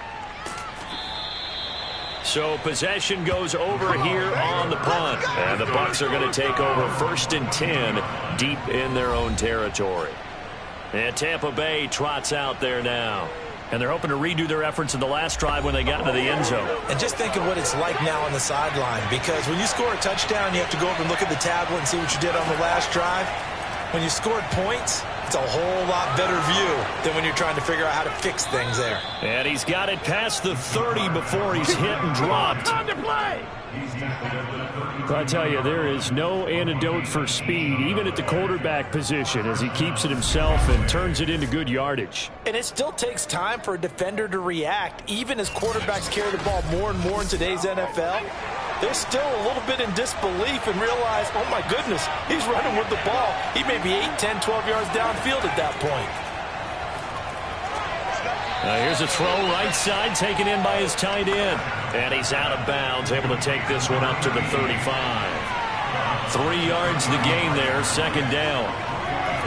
So possession goes over here on the punt. And the Bucs are going to take over 1st and 10 deep in their own territory. And Tampa Bay trots out there now. And they're hoping to redo their efforts in the last drive when they got into the end zone. And just think of what it's like now on the sideline, because when you score a touchdown, you have to go up and look at the tablet and see what you did on the last drive. When you scored points, it's a whole lot better view than when you're trying to figure out how to fix things there. And he's got it past the 30 before he's hit and dropped. Time to play. I tell you, there is no antidote for speed, even at the quarterback position, as he keeps it himself and turns it into good yardage. And it still takes time for a defender to react, even as quarterbacks carry the ball more and more in today's NFL. They're still a little bit in disbelief and realize, oh my goodness, he's running with the ball. He may be 8, 10, 12 yards downfield at that point. Here's a throw right side, taken in by his tight end. And he's out of bounds, able to take this one up to the 35. 3 yards the gain there, 2nd down.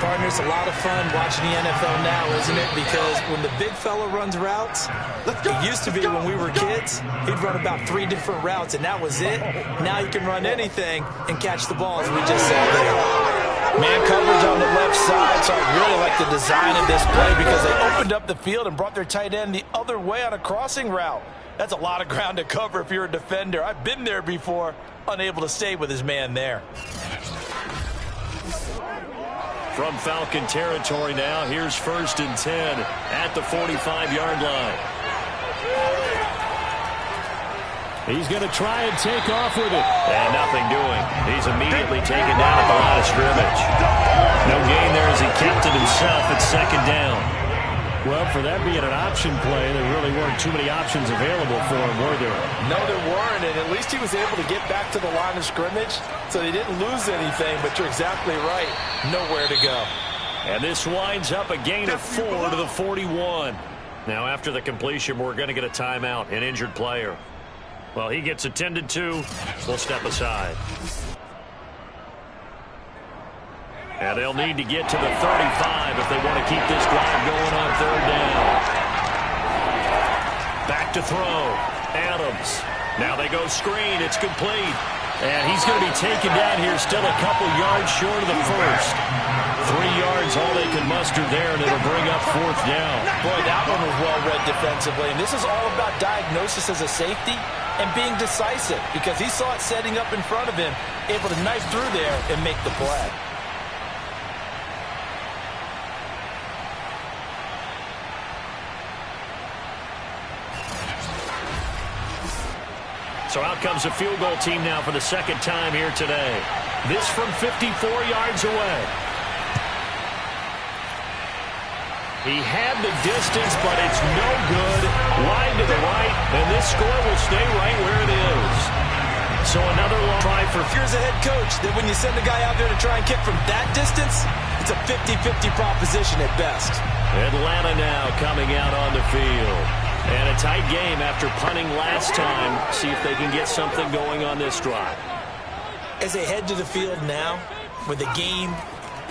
Partner, it's a lot of fun watching the NFL now, isn't it? Because when the big fella runs routes, it used to be when we were kids, he'd run about 3 different routes, and that was it. Now you can run anything and catch the ball, as we just saw there. Man coverage on the left side, so I really like the design of this play because they opened up the field and brought their tight end the other way on a crossing route. That's a lot of ground to cover if you're a defender. I've been there before, unable to stay with his man there. From Falcon territory now, here's 1st and 10 at the 45-yard line. He's going to try and take off with it. And nothing doing. He's immediately taken down at the line of scrimmage. No gain there as he kept it himself at 2nd down. Well, for that being an option play, there really weren't too many options available for him, were there? No, there weren't, and at least he was able to get back to the line of scrimmage, so he didn't lose anything, but you're exactly right. Nowhere to go. And this winds up a gain of 4 to the 41. Now, after the completion, we're going to get a timeout, an injured player. Well, he gets attended to. We'll step aside. And they'll need to get to the 35 if they want to keep this drive going on 3rd down. Back to throw. Adams. Now they go screen. It's complete. And he's going to be taken down here, still a couple yards short of the first. 3 yards, all they can muster there, and it'll bring up 4th down. Boy, that one was well read defensively. And this is all about diagnosis as a safety and being decisive, because he saw it setting up in front of him, able to knife through there and make the play. So out comes a field goal team now for the 2nd time here today. This from 54 yards away. He had the distance, but it's no good. Wide to the right, and this score will stay right where it is. So another long try for... Here's a head coach that when you send a guy out there to try and kick from that distance, it's a 50-50 proposition at best. Atlanta now coming out on the field. And a tight game after punting last time. See if they can get something going on this drive. As they head to the field now, with the game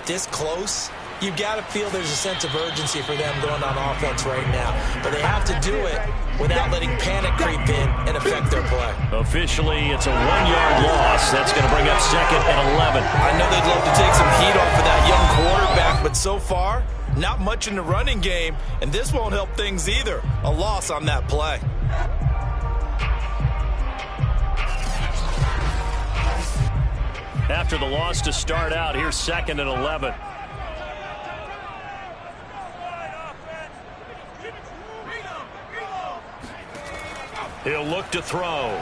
this close, You've got to feel there's a sense of urgency for them going on offense right now. But they have to do it without letting panic creep in and affect their play. Officially, it's a 1-yard loss. That's going to bring up 2nd and 11. I know they'd love to take some heat off of that young quarterback, but so far, not much in the running game, and this won't help things either. A loss on that play. After the loss to start out, here's 2nd and 11. He'll look to throw.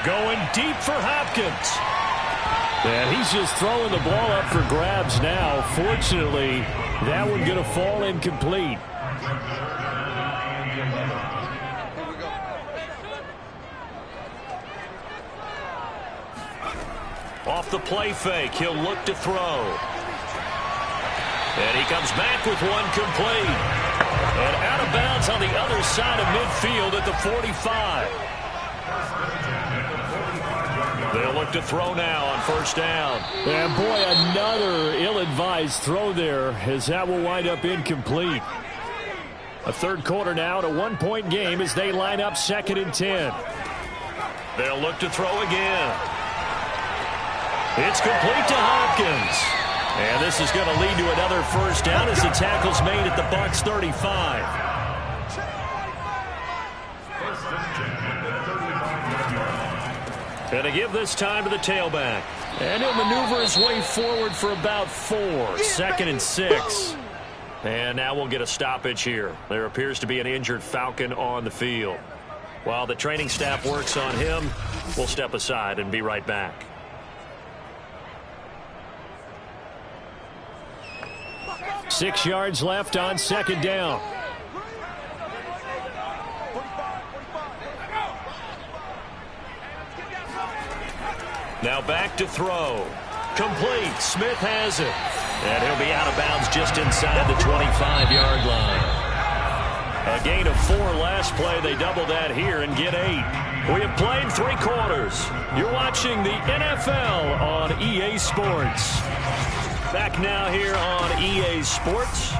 Going deep for Hopkins. And he's just throwing the ball up for grabs now. Fortunately, that one going to fall incomplete. Off the play fake, he'll look to throw. And he comes back with one complete. And out of bounds on the other side of midfield at the 45. They'll look to throw now on 1st down. And boy, another ill-advised throw there, as that will wind up incomplete. A 3rd quarter now, and a 1-point game as they line up 2nd and 10. They'll look to throw again. It's complete to Hopkins. And this is going to lead to another 1st down as the tackle's made at the Bucs 35. And to give this time to the tailback. And he'll maneuver his way forward for about 4. 2nd and 6. And now we'll get a stoppage here. There appears to be an injured Falcon on the field. While the training staff works on him, we'll step aside and be right back. Six yards left on 2nd down. Now back to throw. Complete. Smith has it. And he'll be out of bounds just inside the 25-yard line. A gain of 4 last play. They double that here and get 8. We have played 3 quarters. You're watching the NFL on EA Sports. Back now here on EA Sports.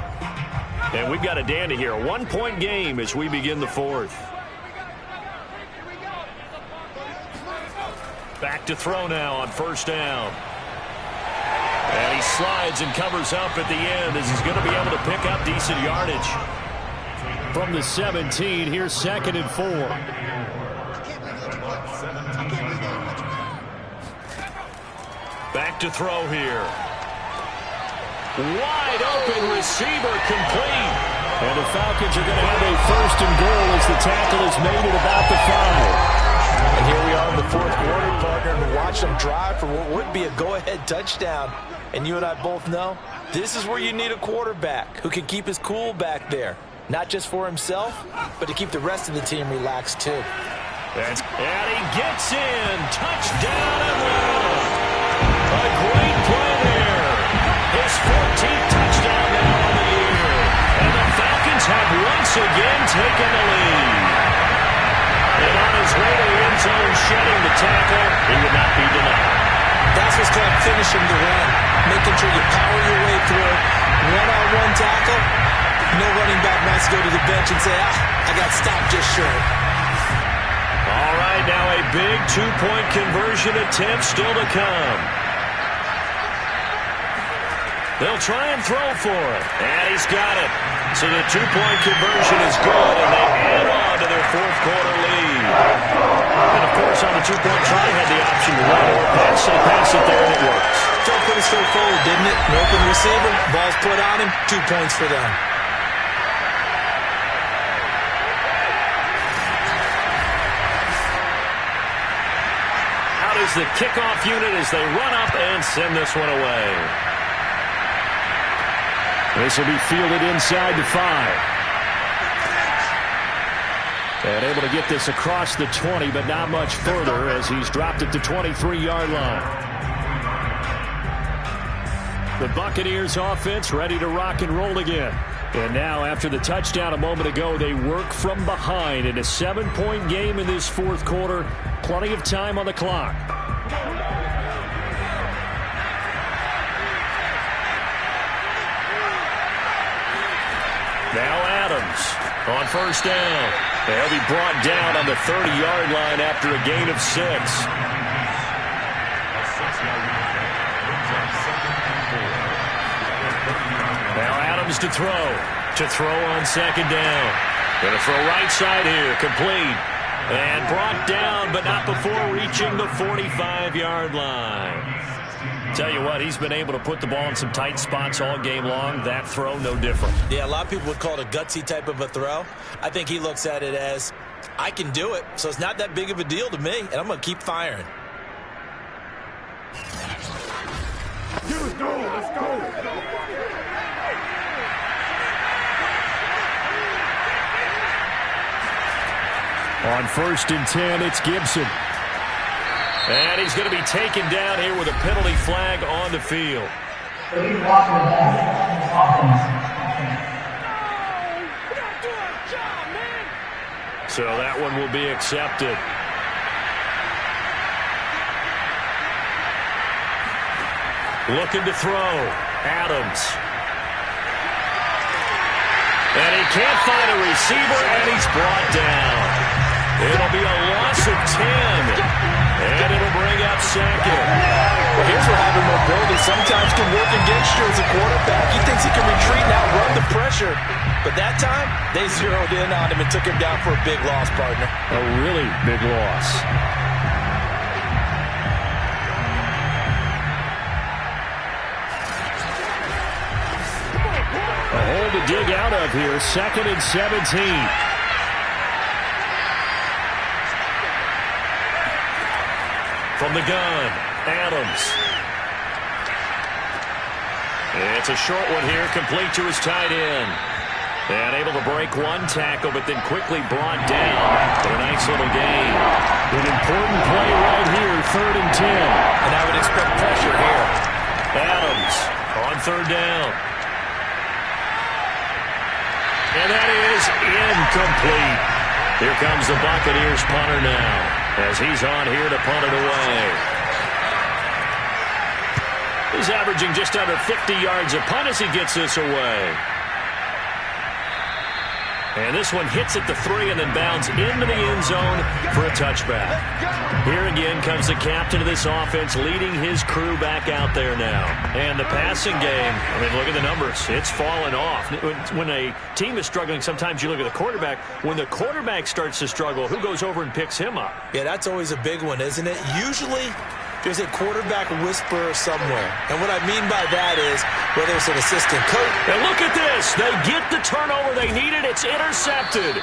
And we've got a dandy here. A 1-point game as we begin the 4th. Back to throw now on 1st down. And he slides and covers up at the end as he's going to be able to pick up decent yardage. From the 17, here's 2nd and 4. Back to throw here. Wide open receiver complete. And the Falcons are going to have a 1st and goal as the tackle is made at about the 5. And here we are in the 4th quarter, partner, and watch them drive for what would be a go-ahead touchdown. And you and I both know this is where you need a quarterback who can keep his cool back there. Not just for himself, but to keep the rest of the team relaxed too. And he gets in. Touchdown Atlanta. A great play there. His 14th touchdown now on the year. And the Falcons have once again taken the lead. And on his way to the end zone, shedding the tackle, he would not be denied. That's what's called finishing the run. Making sure you power your way through. One-on-one tackle. No running back wants to go to the bench and say, I got stopped just short. All right, now a big 2-point conversion attempt still to come. They'll try and throw for it. And he's got it. So the 2-point conversion is good, and they add on to their 4th quarter lead. And, of course, on the 2-point try, had the option to run or pass, so pass it there, and it works. Felt pretty straightforward, didn't it? An open receiver, ball's put on him, 2 points for them. Out is the kickoff unit as they run up and send this one away. This will be fielded inside the 5. And able to get this across the 20, but not much further as he's dropped it to 23-yard line. The Buccaneers offense ready to rock and roll again. And now after the touchdown a moment ago, they work from behind in a 7-point game in this 4th quarter. Plenty of time on the clock. On first down. They'll be brought down on the 30-yard line after a gain of 6. Now Adams to throw. To throw on second down. Going to throw right side here. Complete. And brought down, but not before reaching the 45-yard line. Tell you what, he's been able to put the ball in some tight spots all game long. That throw, no different. Yeah, a lot of people would call it a gutsy type of a throw. I think he looks at it as, I can do it, so it's not that big of a deal to me, and I'm going to keep firing. Let's go, let's go. On first and 10, it's Gibson. And he's going to be taken down here with a penalty flag on the field. So that one will be accepted. Looking to throw. Adams. And he can't find a receiver, and he's brought down. It'll be a loss of 10. And it'll bring up second. Well, here's where having mobility sometimes can work against you as a quarterback. He thinks he can retreat and outrun the pressure. But that time, they zeroed in on him and took him down for a big loss, partner. A really big loss. A hole to dig out of here. 2nd and 17. From the gun, Adams. It's a short one here, complete to his tight end. And able to break one tackle, but then quickly brought down for a nice little gain. An important play right here, 3rd and 10. And I would expect pressure here. Adams on 3rd down. And that is incomplete. Here comes the Buccaneers punter now, as he's on here to punt it away. He's averaging just under 50 yards a punt as he gets this away. And this one hits at the 3 and then bounds into the end zone for a touchback. Here again comes the captain of this offense leading his crew back out there now. And the passing game, I mean, look at the numbers. It's fallen off. When a team is struggling, sometimes you look at the quarterback. When the quarterback starts to struggle, who goes over and picks him up? Yeah, that's always a big one, isn't it? Usually, there's a quarterback whisperer somewhere. And what I mean by that is, whether it's an assistant coach. And look at this. They get the turnover they needed. It's intercepted.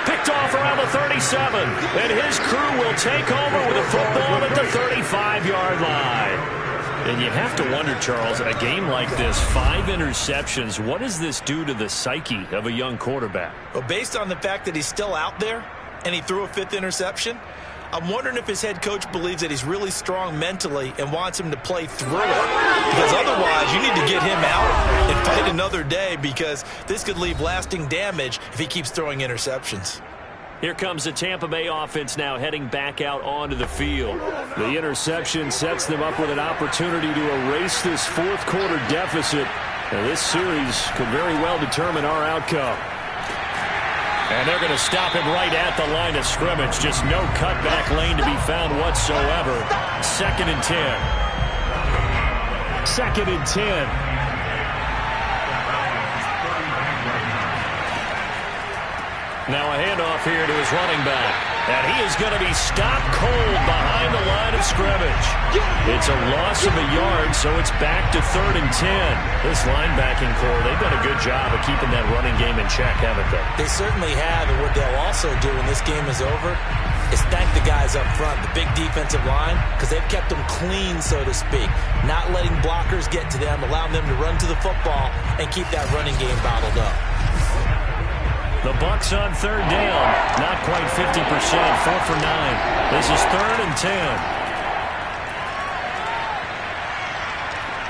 Picked off around the 37. And his crew will take over with a football at the 35-yard line. And you have to wonder, Charles, a game like this, 5 interceptions, what does this do to the psyche of a young quarterback? Well, based on the fact that he's still out there and he threw a 5th interception, I'm wondering if his head coach believes that he's really strong mentally and wants him to play through it. Because otherwise, you need to get him out and fight another day, because this could leave lasting damage if he keeps throwing interceptions. Here comes the Tampa Bay offense now heading back out onto the field. The interception sets them up with an opportunity to erase this 4th quarter deficit. Now, this series could very well determine our outcome. And they're going to stop him right at the line of scrimmage. Just no cutback lane to be found whatsoever. 2nd and 10. 2nd and 10. Now a handoff here to his running back. And he is going to be stopped cold behind the line of scrimmage. It's a loss of a yard, so it's back to 3rd and 10. This linebacking core, they've done a good job of keeping that running game in check, haven't they? They certainly have, and what they'll also do when this game is over is thank the guys up front, the big defensive line, because they've kept them clean, so to speak. Not letting blockers get to them, allowing them to run to the football and keep that running game bottled up. The Bucs on 3rd down. Not quite 50%. 4 for 9. This is 3rd and 10.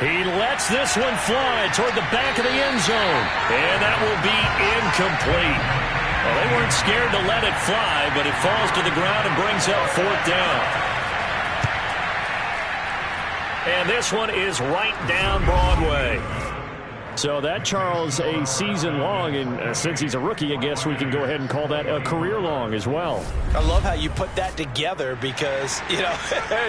He lets this one fly toward the back of the end zone. And that will be incomplete. Well, they weren't scared to let it fly, but it falls to the ground and brings up 4th down. And this one is right down Broadway. So that, Charles, a season long, and since he's a rookie, I guess we can go ahead and call that a career long as well. I love how you put that together because, you know,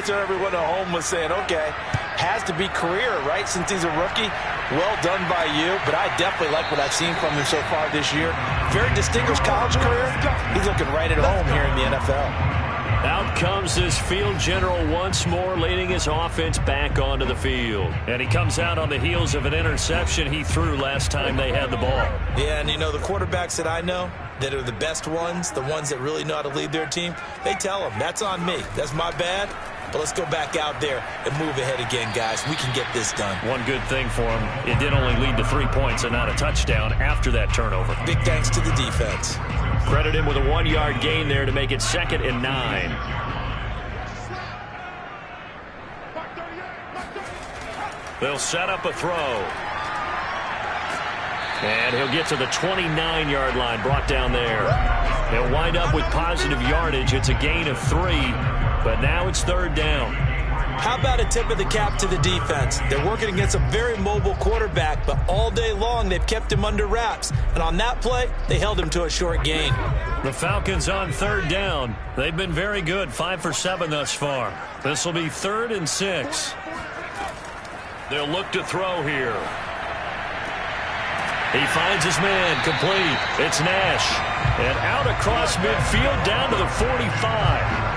so everyone at home was saying, okay, has to be career, right, since he's a rookie. Well done by you, but I definitely like what I've seen from him so far this year. Very distinguished college career. He's looking right at home here in the NFL. Out comes this field general once more, leading his offense back onto the field. And he comes out on the heels of an interception he threw last time they had the ball. Yeah, and you know, the quarterbacks that I know that are the best ones, the ones that really know how to lead their team, they tell them, that's on me. That's my bad. But let's go back out there and move ahead again, guys. We can get this done. One good thing for him, it did only lead to 3 points and not a touchdown after that turnover. Big thanks to the defense. Credit him with a 1-yard gain there to make it 2nd and 9. They'll set up a throw. And he'll get to the 29-yard line, brought down there. He'll wind up with positive yardage. It's a gain of 3. But now it's 3rd down. How about a tip of the cap to the defense? They're working against a very mobile quarterback, but all day long they've kept him under wraps. And on that play, they held him to a short gain. The Falcons on 3rd down. They've been very good, 5 for 7 thus far. This will be 3rd and 6. They'll look to throw here. He finds his man, complete. It's Nash. And out across midfield down to the 45.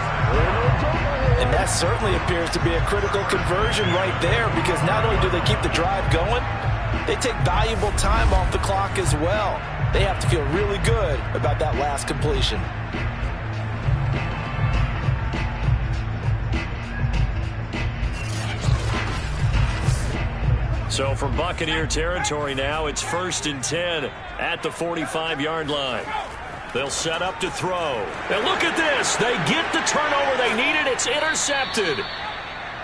And that certainly appears to be a critical conversion right there, because not only do they keep the drive going, they take valuable time off the clock as well. They have to feel really good about that last completion. So from Buccaneer territory now, it's 1st and 10 at the 45-yard line. They'll set up to throw. And look at this. They get the turnover they needed. It's intercepted.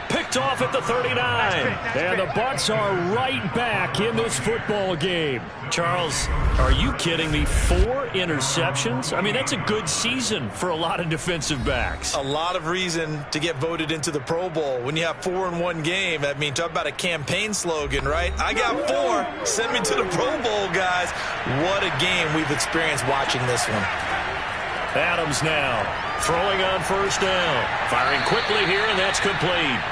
Picked off at the 39. And the Bucs are right back in this football game. Charles, are you kidding me? 4 interceptions? I mean, that's a good season for a lot of defensive backs. A lot of reason to get voted into the Pro Bowl. When you have 4 in one game, I mean, talk about a campaign slogan, right? I got 4. Send me to the Pro Bowl, guys. What a game we've experienced watching this one. Adams now throwing on 1st down. Firing quickly here, and that's complete.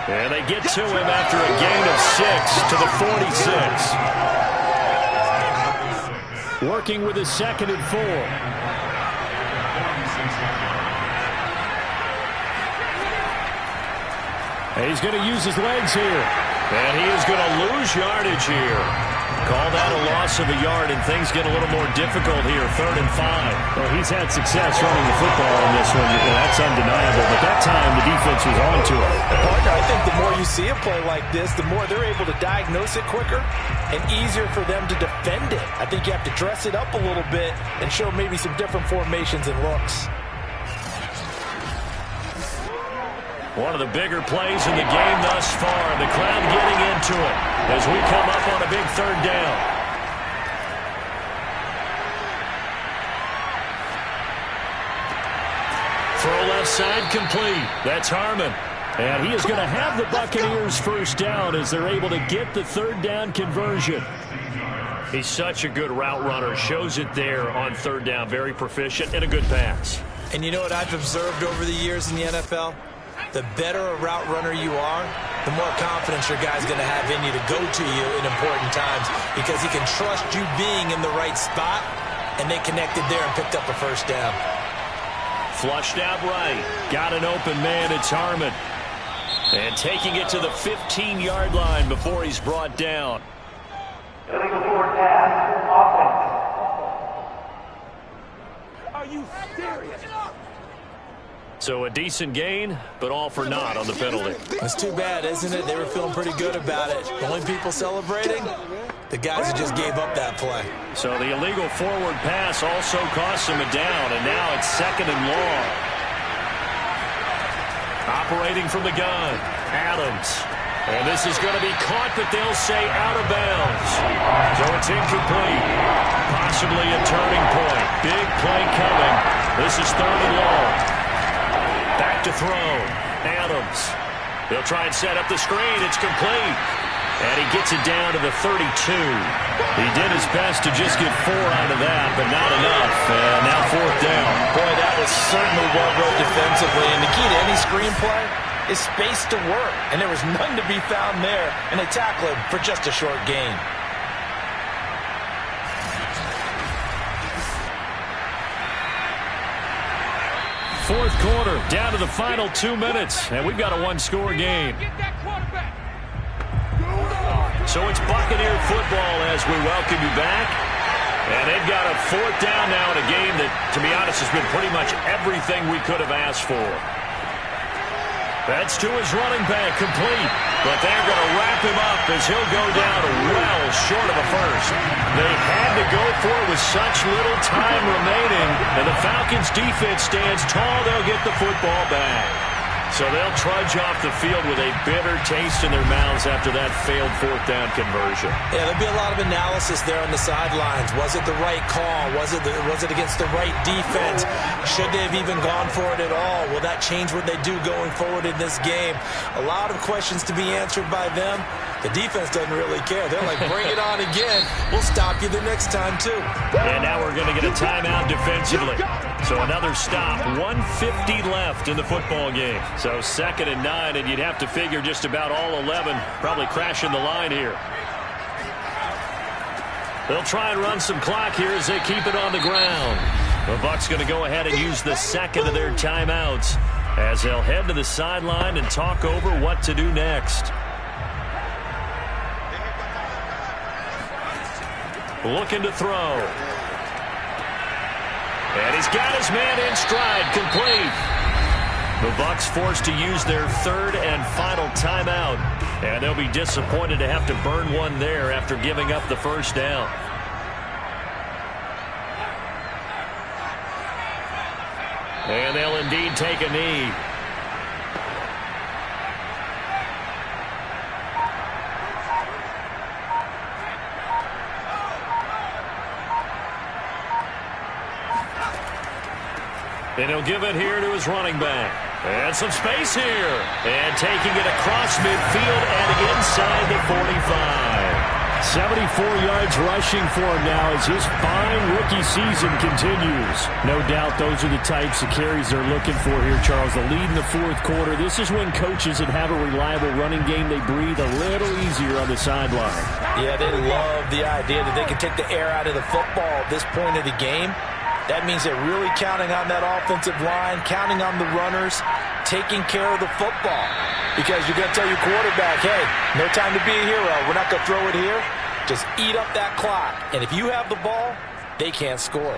And they get to him after a gain of 6 to the 46. Working with his 2nd and 4. And he's going to use his legs here. And he is going to lose yardage here. Call that a loss of a yard, and things get a little more difficult here, 3rd and 5. Well, he's had success running the football on this one. That's undeniable. But that time, the defense was on to it. Partner, I think the more you see a play like this, the more they're able to diagnose it quicker and easier for them to defend it. I think you have to dress it up a little bit and show maybe some different formations and looks. One of the bigger plays in the game thus far. The crowd getting into it as we come up on a big 3rd down. Throw left side complete. That's Harmon. And he is going to have the Buccaneers 1st down as they're able to get the 3rd down conversion. He's such a good route runner. Shows it there on 3rd down. Very proficient and a good pass. And you know what I've observed over the years in the NFL? The better a route runner you are, the more confidence your guy's going to have in you to go to you in important times, because he can trust you being in the right spot, and they connected there and picked up a 1st down. Flushed out right. Got an open man. It's Harmon. And taking it to the 15-yard line before he's brought down. Illegal forward pass, offense. Are you serious? So a decent gain, but all for naught on the penalty. That's too bad, isn't it? They were feeling pretty good about it. The only people celebrating, the guys who just gave up that play. So the illegal forward pass also costs him a down, and now it's 2nd and long. Operating from the gun, Adams. And this is going to be caught, but they'll say out of bounds. So it's incomplete. Possibly a turning point. Big play coming. This is 3rd and long. Back to throw. Adams. They'll try and set up the screen. It's complete. And he gets it down to the 32. He did his best to just get 4 out of that, but not enough. And now 4th down. Boy, that was certainly well read defensively. And the key to any screenplay is space to work. And there was none to be found there. And they tackle him for just a short gain. Fourth quarter, down to the final 2 minutes. And we've got a one-score game. So it's Buccaneer football as we welcome you back. And they've got a 4th down now in a game that, to be honest, has been pretty much everything we could have asked for. That's to his running back, complete. But they're going to wrap him up as he'll go down well short of a first. They had to go for it with such little time remaining. And the Falcons' defense stands tall. They'll get the football back. So they'll trudge off the field with a bitter taste in their mouths after that failed 4th down conversion. Yeah, there'll be a lot of analysis there on the sidelines. Was it the right call? Was it against the right defense? Should they have even gone for it at all? Will that change what they do going forward in this game? A lot of questions to be answered by them. The defense doesn't really care. They're like, bring it on again. We'll stop you the next time, too. And now we're going to get a timeout defensively. So another stop. 1:50 left in the football game. So 2nd and 9, and you'd have to figure just about all 11 probably crashing the line here. They'll try and run some clock here as they keep it on the ground. The Bucs going to go ahead and use the 2nd of their timeouts as they'll head to the sideline and talk over what to do next. Looking to throw. And he's got his man in stride, complete. The Bucs forced to use their 3rd and final timeout. And they'll be disappointed to have to burn one there after giving up the first down. And they'll indeed take a knee. And he'll give it here to his running back. And some space here. And taking it across midfield and inside the 45. 74 yards rushing for him now as his fine rookie season continues. No doubt those are the types of carries they're looking for here, Charles. The lead in the 4th quarter. This is when coaches that have a reliable running game, they breathe a little easier on the sideline. Yeah, they love the idea that they can take the air out of the football at this point of the game. That means they're really counting on that offensive line, counting on the runners, taking care of the football. Because you're going to tell your quarterback, hey, no time to be a hero. We're not going to throw it here. Just eat up that clock. And if you have the ball, they can't score.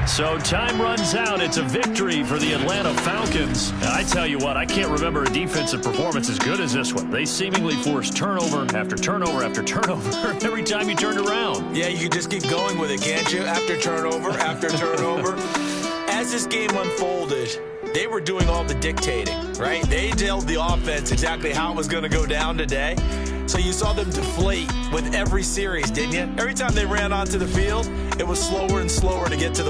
So time runs out. It's a victory for the Atlanta Falcons. And I tell you what, I can't remember a defensive performance as good as this one. They seemingly forced turnover after turnover after turnover every time you turned around. Yeah, you can just keep going with it, can't you? After turnover, after turnover. As this game unfolded, they were doing all the dictating, right? They told the offense exactly how it was going to go down today. So you saw them deflate with every series, didn't you? Every time they ran onto the field, it was slower and slower to get to the